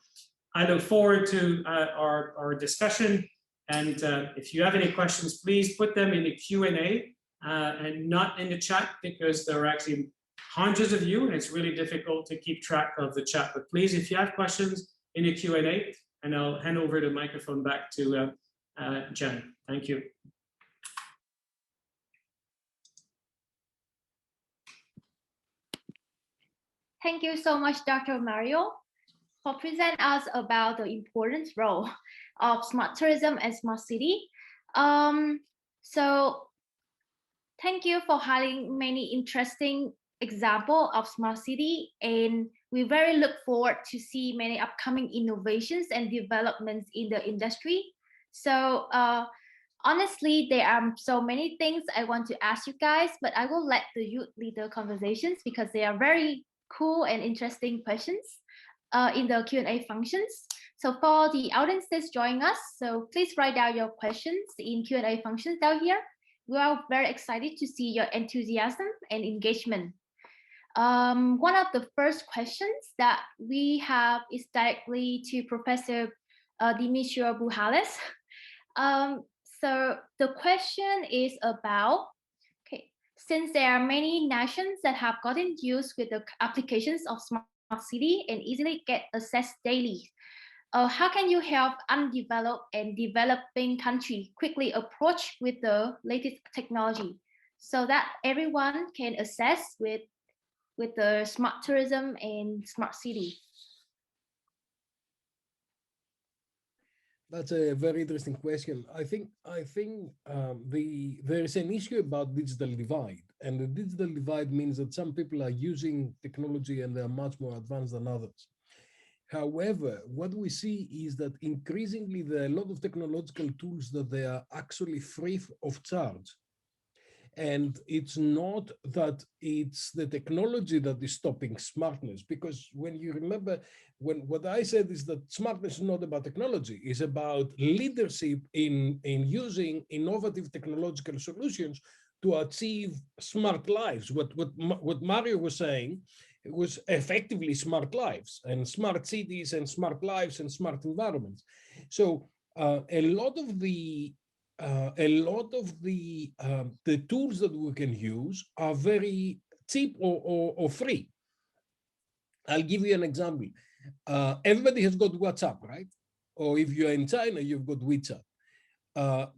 I look forward to our discussion. And if you have any questions, please put them in the Q&A and not in the chat, because there are actually hundreds of you and it's really difficult to keep track of the chat. But please, if you have questions, in the Q&A, and I'll hand over the microphone back to Jen. Thank you. Thank you so much, Dr. Mario, for present us about the important role of smart tourism and smart city. So thank you for highlighting many interesting examples of smart city, and we very look forward to see many upcoming innovations and developments in the industry. So honestly, there are so many things I want to ask you guys, but I will let the youth lead the conversations because they are very cool and interesting questions in the Q&A functions. So for the audiences joining us, so please write down your questions in Q&A functions down here. We are very excited to see your enthusiasm and engagement. One of the first questions that we have is directly to Professor Dimitrios. So the question is about, since there are many nations that have gotten used with the applications of smart city and easily get access daily, how can you help undeveloped and developing countries quickly approach with the latest technology so that everyone can access with the smart tourism and smart city? That's a very interesting question. I think there is an issue about digital divide, and the digital divide means that some people are using technology and they're much more advanced than others. However, what we see is that increasingly there are a lot of technological tools that they are actually free of charge. And it's not that it's the technology that is stopping smartness, because when you remember, what I said is that smartness is not about technology, it's about leadership in using innovative technological solutions to achieve smart lives. What Mario was saying, it was effectively smart lives and smart cities and smart lives and smart environments. So a lot of the tools that we can use are very cheap or free. I'll give you an example. Everybody has got WhatsApp, right? Or if you're in China, you've got WeChat.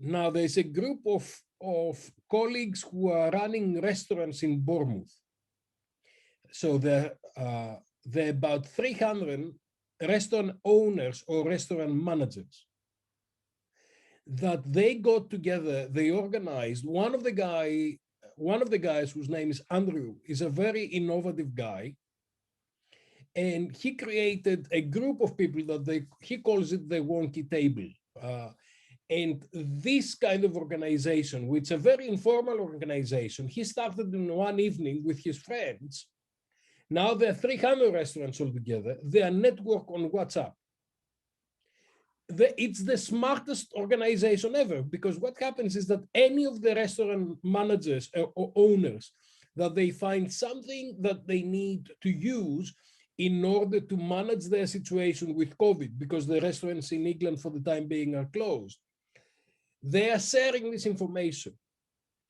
Now there's a group of colleagues who are running restaurants in Bournemouth. So they're about 300 restaurant owners or restaurant managers that they got together. They organized. One of the guys whose name is Andrew is a very innovative guy, and he created a group of people that he calls it the wonky table. And this kind of organization, which is a very informal organization, he started in one evening with his friends. Now there are 300 restaurants altogether. They are networked on WhatsApp. It's the smartest organization ever, because what happens is that any of the restaurant managers or owners that they find something that they need to use in order to manage their situation with COVID, because the restaurants in England for the time being are closed, they are sharing this information.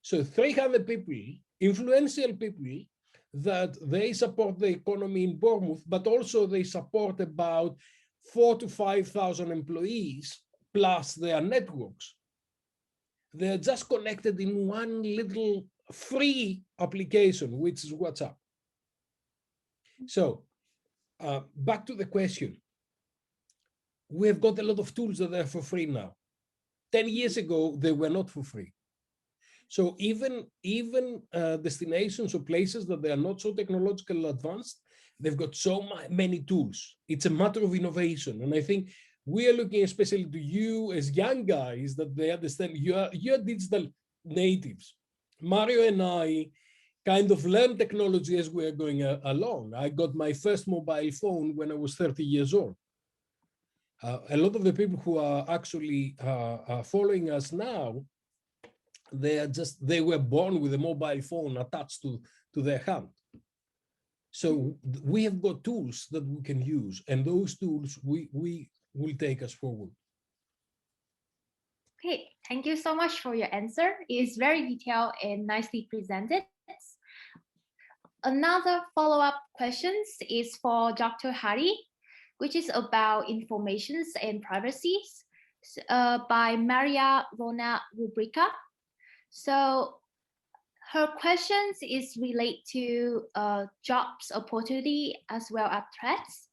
So 300 people, influential people, that they support the economy in Bournemouth, but also they support about 4,000 to 5,000 employees plus their networks. They're just connected in one little free application, which is WhatsApp. So back to the question. We've got a lot of tools that are for free now. 10 years ago, they were not for free. So even destinations or places that they are not so technologically advanced, they've got so many tools. It's a matter of innovation. And I think we are looking especially to you as young guys, that they understand you're digital natives. Mario and I kind of learned technology as we are going along. I got my first mobile phone when I was 30 years old. A lot of the people who are actually following us now, they were born with a mobile phone attached to their hand. So we have got tools that we can use, and those tools will take us forward. Okay, thank you so much for your answer. It is very detailed and nicely presented. Another follow-up questions is for Dr. Hari, which is about informations and privacies by Maria Rona Rubrica. So her questions is related to jobs opportunity as well as threats.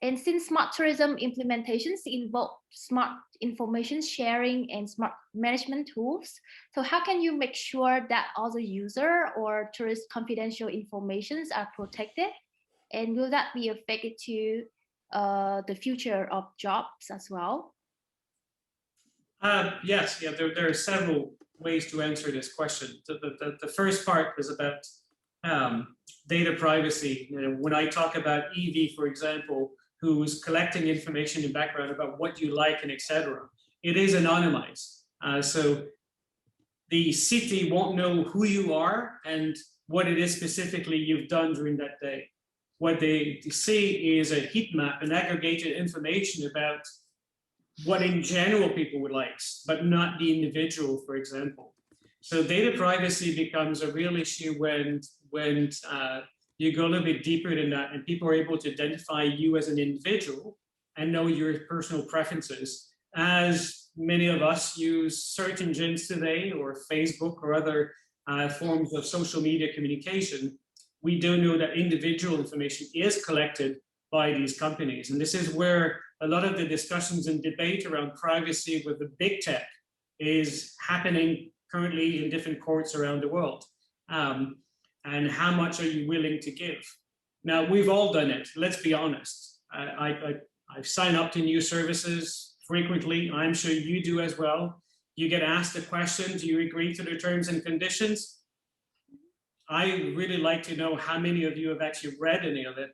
And since smart tourism implementations involve smart information sharing and smart management tools, so how can you make sure that all the user or tourist confidential informations are protected? And will that be affected to the future of jobs as well? Yes, yeah, there are several ways to answer this question. The first part is about data privacy. You know, when I talk about EV, for example, who's collecting information in background about what you like and etc., it is anonymized. So the city won't know who you are and what it is specifically you've done during that day. What they see is a heat map and aggregated information about what in general people would like, but not the individual, for example. So data privacy becomes a real issue when you go a little bit deeper than that and people are able to identify you as an individual and know your personal preferences. As many of us use search engines today or Facebook or other forms of social media communication, we do know that individual information is collected by these companies. And this is where a lot of the discussions and debate around privacy with the big tech is happening currently in different courts around the world. And how much are you willing to give? Now, we've all done it, let's be honest. I've signed up to new services frequently. I'm sure you do as well. You get asked a question, do you agree to the terms and conditions? I really like to know how many of you have actually read any of it.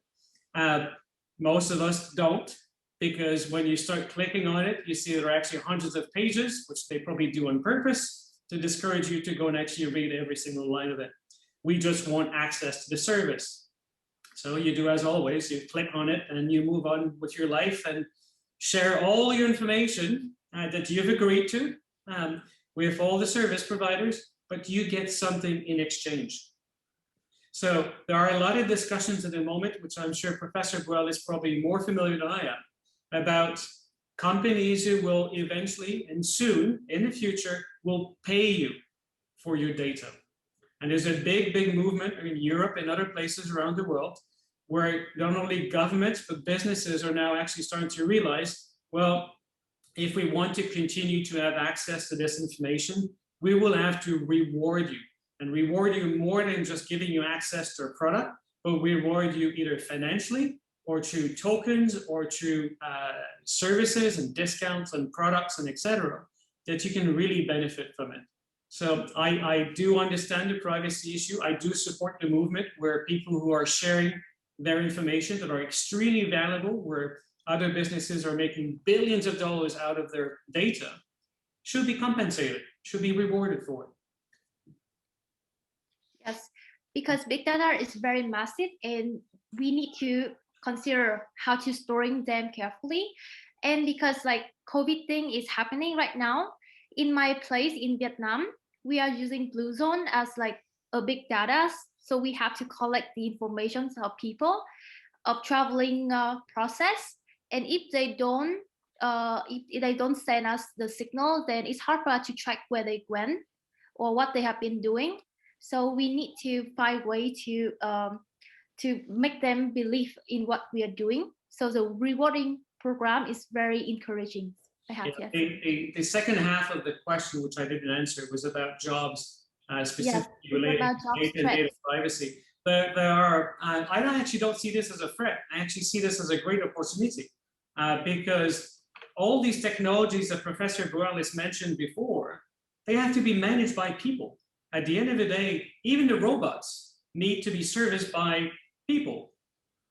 Most of us don't, because when you start clicking on it, you see there are actually hundreds of pages, which they probably do on purpose to discourage you to go and actually read every single line of it. We just want access to the service. So you do as always, you click on it and you move on with your life and share all your information that you've agreed to with all the service providers, but you get something in exchange. So there are a lot of discussions at the moment, which I'm sure Professor Buell is probably more familiar than I am, about companies who will eventually and soon in the future will pay you for your data. And there's a big, big movement in Europe and other places around the world where not only governments, but businesses are now actually starting to realize, well, if we want to continue to have access to this information, we will have to reward you. And reward you more than just giving you access to a product, but we reward you either financially or through tokens or through services and discounts and products and etc., that you can really benefit from it. So I do understand the privacy issue. I do support the movement where people who are sharing their information that are extremely valuable, where other businesses are making billions of dollars out of their data, should be compensated, should be rewarded for it. Yes, because big data is very massive and we need to consider how to storing them carefully. And because like COVID thing is happening right now, in my place in Vietnam, we are using Blue Zone as like a big data. So we have to collect the information of people of traveling process. And if they don't send us the signal, then it's hard for us to track where they went or what they have been doing. So we need to find a way to make them believe in what we are doing. So the rewarding program is very encouraging. The second half of the question, which I didn't answer, was about jobs, specifically related to data privacy. There are, I actually don't see this as a threat. I actually see this as a great opportunity because all these technologies that Professor Borealis mentioned before, they have to be managed by people. At the end of the day, even the robots need to be serviced by people.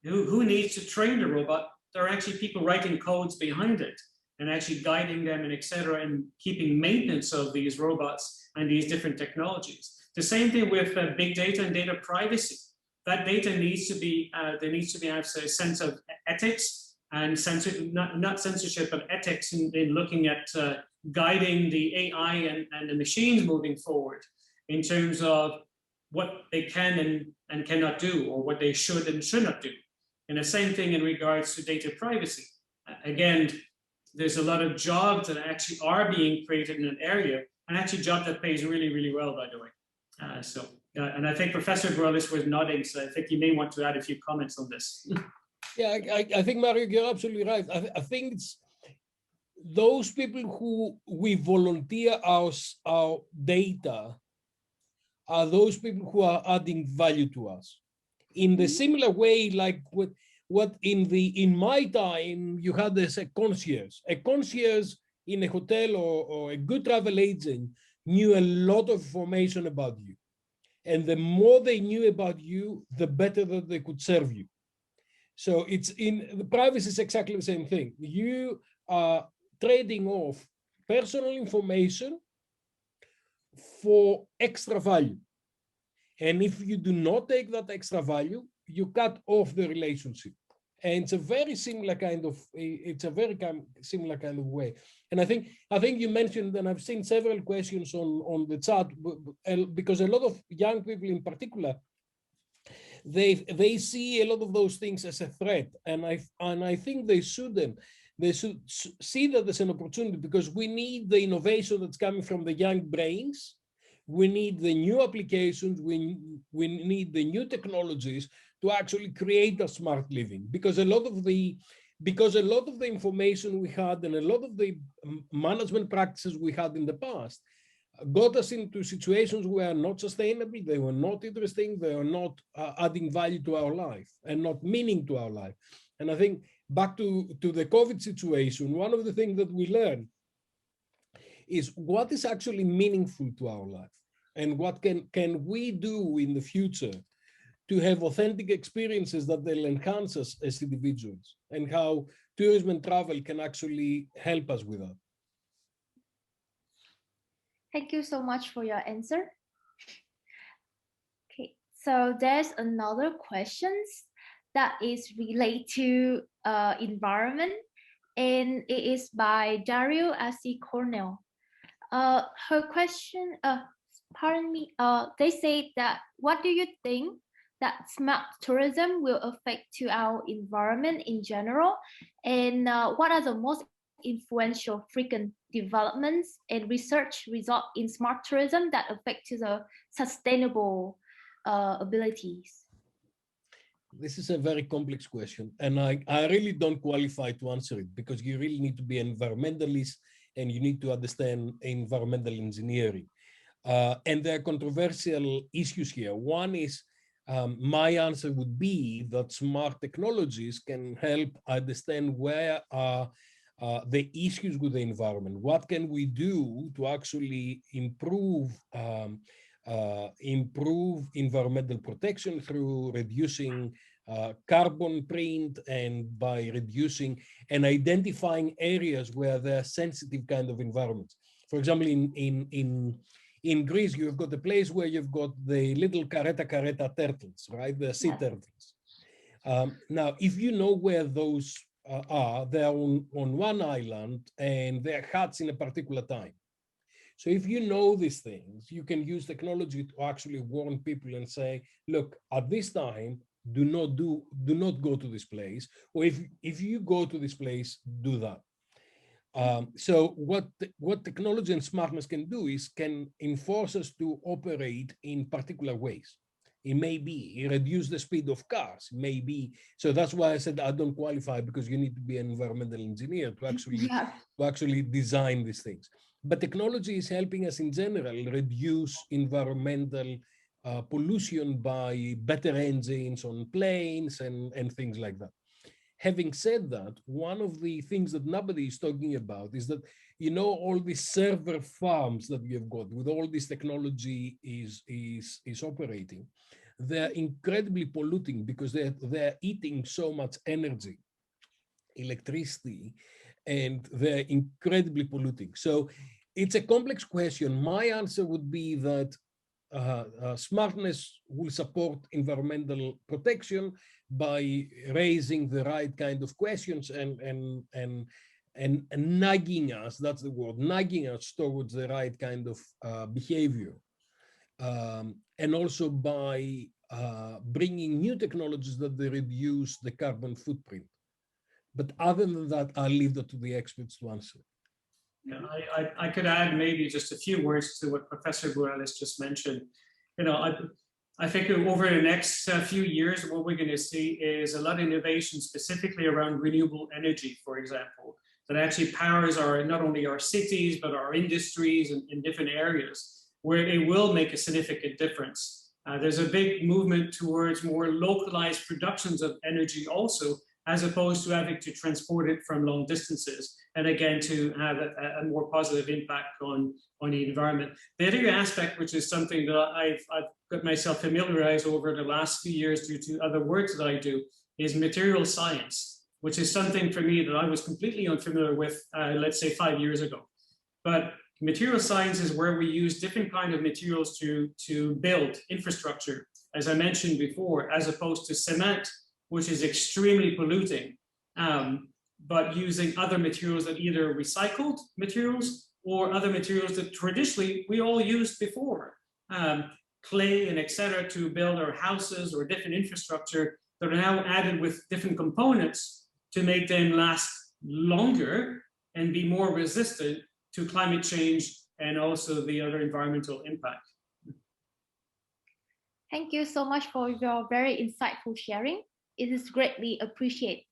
Who needs to train the robot? There are actually people writing codes behind it and actually guiding them and etc. and keeping maintenance of these robots and these different technologies. The same thing with big data and data privacy. That data needs to be, there needs to be a sense of ethics and not censorship, but ethics in looking at guiding the AI and the machines moving forward in terms of what they can and cannot do, or what they should and should not do. And the same thing in regards to data privacy. Again, there's a lot of jobs that actually are being created in an area, and actually jobs that pays really, really well, by the way. And I think Professor Grolis was nodding, so I think you may want to add a few comments on this. Yeah, I think, Mario, you're absolutely right. I think it's those people who we volunteer our data are those people who are adding value to us. In the similar way, like what in my time, you had this a concierge. A concierge in a hotel or a good travel agent knew a lot of information about you. And the more they knew about you, the better that they could serve you. So it's in the privacy is exactly the same thing. You are trading off personal information for extra value. And if you do not take that extra value, you cut off the relationship. And it's a very similar kind of similar kind of way. And I think you mentioned, and I've seen several questions on the chat, because a lot of young people in particular, they see a lot of those things as a threat, and I think they shouldn't. They should see that as an opportunity, because we need the innovation that's coming from the young brains. We need the new applications. We need the new technologies to actually create a smart living, because a lot of the information we had and a lot of the management practices we had in the past got us into situations where not sustainable, they were not interesting, they were not adding value to our life and not meaning to our life. And I think back to the COVID situation, one of the things that we learned is what is actually meaningful to our life, and what can we do in the future to have authentic experiences that will enhance us as individuals, and how tourism and travel can actually help us with that. Thank you so much for your answer. Okay, so there's another questions that is related to environment, and it is by Dario Assi Cornell. Her question, pardon me, they say that, what do you think that smart tourism will affect to our environment in general? And what are the most influential frequent developments and research result in smart tourism that affect to the sustainable abilities? This is a very complex question, and I really don't qualify to answer it, because you really need to be an environmentalist and you need to understand environmental engineering. And there are controversial issues here. One is, my answer would be that smart technologies can help understand where are the issues with the environment. What can we do to actually improve environmental protection through reducing carbon print, and by reducing and identifying areas where there are sensitive kind of environments. For example, in Greece, you've got a place where you've got the little careta turtles, right? The sea turtles. Now, if you know where those are, they're on one island and they're hatched in a particular time. So if you know these things, you can use technology to actually warn people and say, look, at this time, do not go to this place, or if you go to this place, do that. So what technology and smartness can do is can enforce us to operate in particular ways. It may be reduce the speed of cars, maybe. So that's why I said I don't qualify, because you need to be an environmental engineer to actually design these things. But technology is helping us in general reduce environmental pollution by better engines on planes and things like that. Having said that, one of the things that nobody is talking about is that, you know, all these server farms that we have got with all this technology is operating, they're incredibly polluting, because they're eating so much energy, electricity, and they're incredibly polluting. So it's a complex question. My answer would be that smartness will support environmental protection by raising the right kind of questions and and nagging us, that's the word, nagging us towards the right kind of behavior. And also by bringing new technologies that they reduce the carbon footprint. But other than that, I'll leave that to the experts to answer. Yeah, I could add maybe just a few words to what Professor Bourales just mentioned. I think over the next few years, what we're going to see is a lot of innovation specifically around renewable energy, for example, that actually powers not only our cities, but our industries in different areas, where it will make a significant difference. There's a big movement towards more localized productions of energy also, as opposed to having to transport it from long distances, and again, to have a more positive impact on the environment. The other aspect, which is something that I've got myself familiarized over the last few years due to other works that I do, is material science, which is something for me that I was completely unfamiliar with, let's say 5 years ago. But material science is where we use different kinds of materials to build infrastructure, as I mentioned before, as opposed to cement, which is extremely polluting, but using other materials that either recycled materials or other materials that traditionally we all used before, clay and etc., to build our houses or different infrastructure that are now added with different components to make them last longer and be more resistant to climate change and also the other environmental impact. Thank you so much for your very insightful sharing. It is greatly appreciated.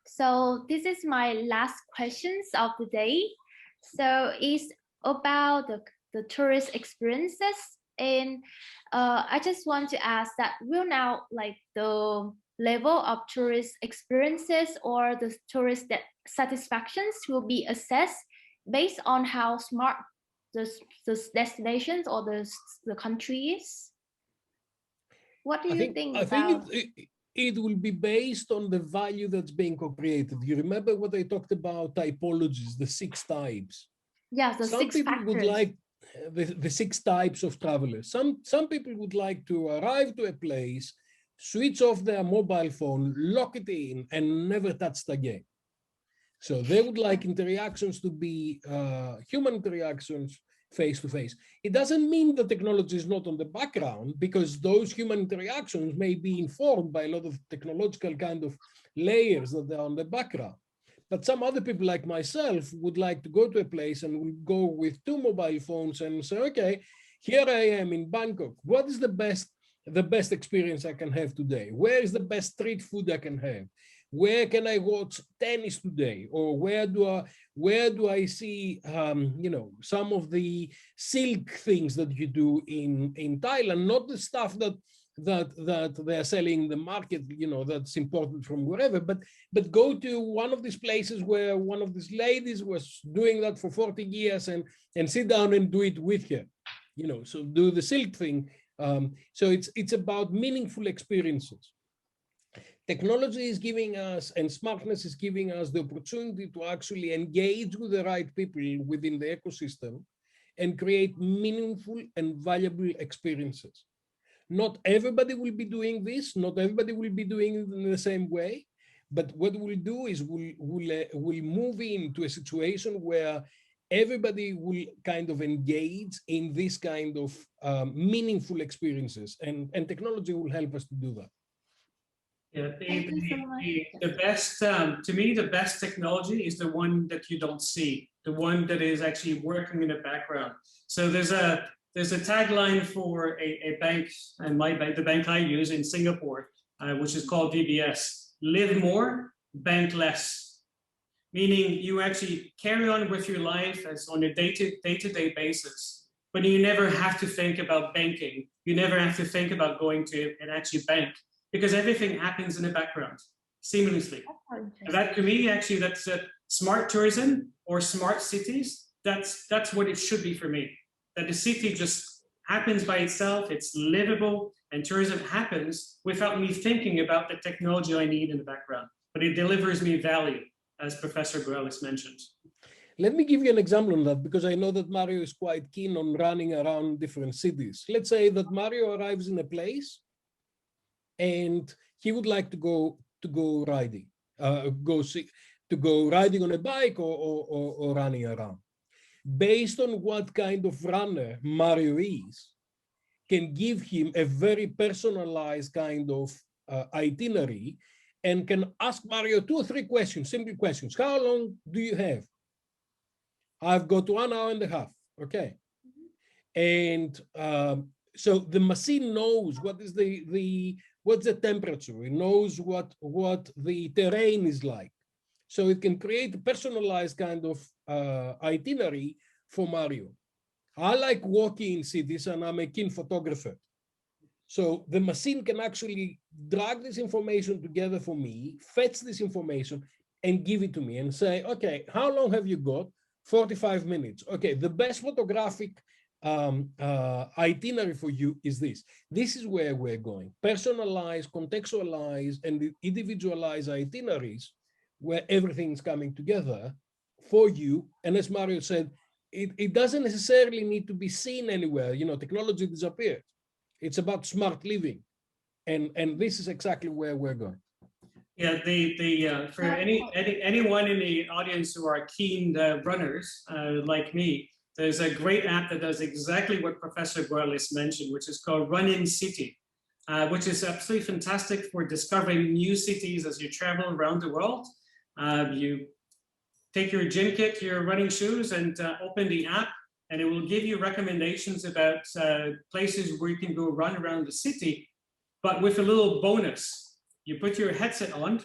So this is my last questions of the day. So it's about the tourist experiences. And I just want to ask that will now like the level of tourist experiences or the tourist satisfactions will be assessed based on how smart the destinations or the country is? What do you think about? I think it will be based on the value that's being co-created. You remember what I talked about typologies, the 6 types? Yeah, the some 6 people factors. would like the 6 types of travelers. Some people would like to arrive to a place, switch off their mobile phone, lock it in, and never touch it again. So they would like interactions to be human interactions face to face. It doesn't mean the technology is not on the background, because those human interactions may be informed by a lot of technological kind of layers that are on the background. But some other people like myself would like to go to a place and will go with 2 mobile phones and say, okay, here I am in Bangkok. What is the best experience I can have today? Where is the best street food I can have? Where can I watch tennis today? Or where do I see, some of the silk things that you do in Thailand, not the stuff that they're selling in the market, that's imported from wherever, but go to one of these places where one of these ladies was doing that for 40 years and sit down and do it with her, so do the silk thing. So it's about meaningful experiences. Technology is giving us, and smartness is giving us the opportunity to actually engage with the right people within the ecosystem and create meaningful and valuable experiences. Not everybody will be doing this. Not everybody will be doing it in the same way. But what we'll do is we'll move into a situation where everybody will kind of engage in this kind of meaningful experiences, and technology will help us to do that. Yeah, Thank you so much. the best, to me, the best technology is the one that you don't see, the one that is actually working in the background. So there's a tagline for a bank, and the bank I use in Singapore, which is called DBS: live more, bank less. Meaning you actually carry on with your life as on a day-to-day basis, but you never have to think about banking. You never have to think about going to and actually bank, because everything happens in the background seamlessly. That, to me, actually, that's smart tourism or smart cities. That's what it should be for me. That the city just happens by itself, it's livable, and tourism happens without me thinking about the technology I need in the background. But it delivers me value, as Professor Bourales mentioned. Let me give you an example on that, because I know that Mario is quite keen on running around different cities. Let's say that Mario arrives in a place and he would like to go riding, to to go riding on a bike or running around. Based on what kind of runner Mario is, can give him a very personalized kind of itinerary, and can ask Mario 2 or 3 questions, simple questions. How long do you have? I've got 1 hour and a half. Okay. And so the machine knows what is what's the temperature. It knows what the terrain is like. So it can create a personalized kind of itinerary for Mario. I like walking in cities, and I'm a keen photographer. So the machine can actually drag this information together for me, fetch this information, and give it to me and say, okay, how long have you got? 45 minutes. Okay, the best photographic itinerary for you is this. This is where we're going. Personalized, contextualized, and individualized itineraries where everything's coming together for you. And as Mario said, it doesn't necessarily need to be seen anywhere. You know, technology disappeared. It's about smart living. And this is exactly where we're going. Yeah, for anyone in the audience who are keen runners like me, there's a great app that does exactly what Professor Borelis mentioned, which is called Run in City, which is absolutely fantastic for discovering new cities as you travel around the world. You take your gym kit, your running shoes, and open the app, and it will give you recommendations about places where you can go run around the city, but with a little bonus. You put your headset on,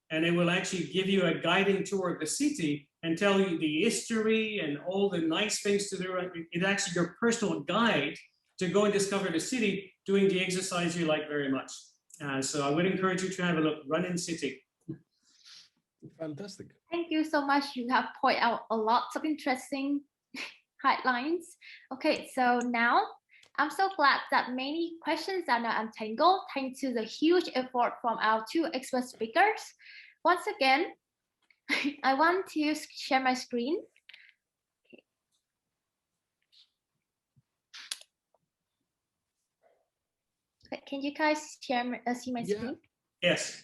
and it will actually give you a guiding tour of the city and tell you the history and all the nice things to do. It's actually your personal guide to go and discover the city, doing the exercise you like very much. So I would encourage you to have a look. Run in City. Fantastic. Thank you so much. You have pointed out a lot of interesting headlines. Okay, so now I'm so glad that many questions are now untangled thanks to the huge effort from our 2 expert speakers. Once again, I want to share my screen. Okay. Can you guys see my screen? Yes.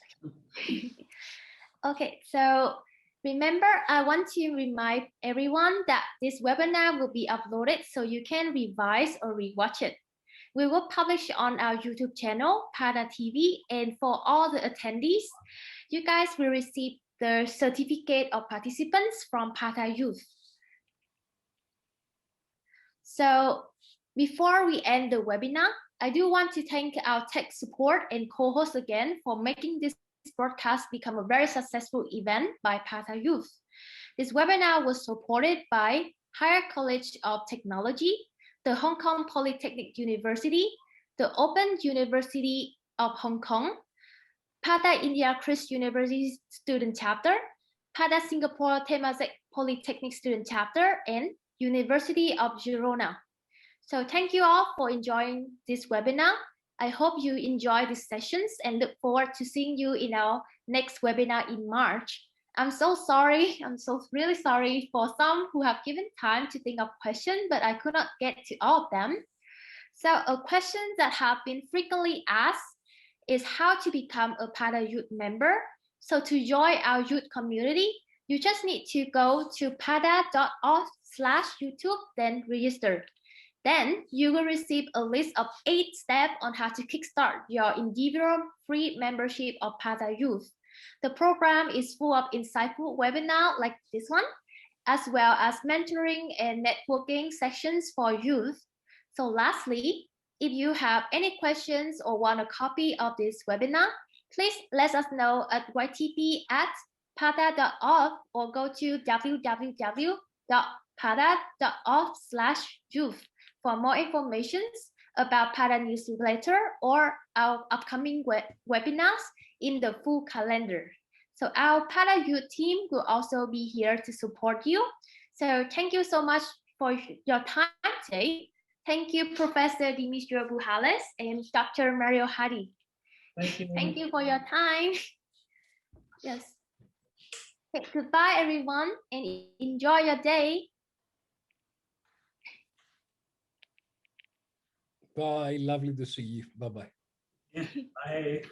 Okay, so remember, I want to remind everyone that this webinar will be uploaded so you can revise or rewatch it. We will publish on our YouTube channel, PADA TV, and for all the attendees, you guys will receive the certificate of participants from PADA Youth. So before we end the webinar, I do want to thank our tech support and co-host again for making this broadcast become a very successful event by PADA Youth. This webinar was supported by Higher College of Technology, the Hong Kong Polytechnic University, the Open University of Hong Kong, PADA India Christ University Student Chapter, PADA Singapore Temasek Polytechnic Student Chapter, and University of Girona. So thank you all for enjoying this webinar. I hope you enjoy these sessions and look forward to seeing you in our next webinar in March. I'm so sorry. I'm so really sorry for some who have given time to think of questions, but I could not get to all of them. So a question that have been frequently asked is how to become a PADA Youth member. So to join our youth community, you just need to go to pada.org/YouTube, then register. Then you will receive a list of 8 steps on how to kickstart your individual free membership of PADA Youth. The program is full of insightful webinars like this one, as well as mentoring and networking sessions for youth. So lastly, if you have any questions or want a copy of this webinar, please let us know at ytp@pada.org or go to www.pada.org/youth for more information about PADA newsletter or our upcoming webinars in the full calendar. So our PADA Youth team will also be here to support you. So thank you so much for your time today. Thank you, Professor Dimitrios and Dr. Mario Hadi. Thank you. Thank you for your time. Yes. Okay, goodbye, everyone, and enjoy your day. Bye. Lovely to see you. Bye-bye. Yeah, bye.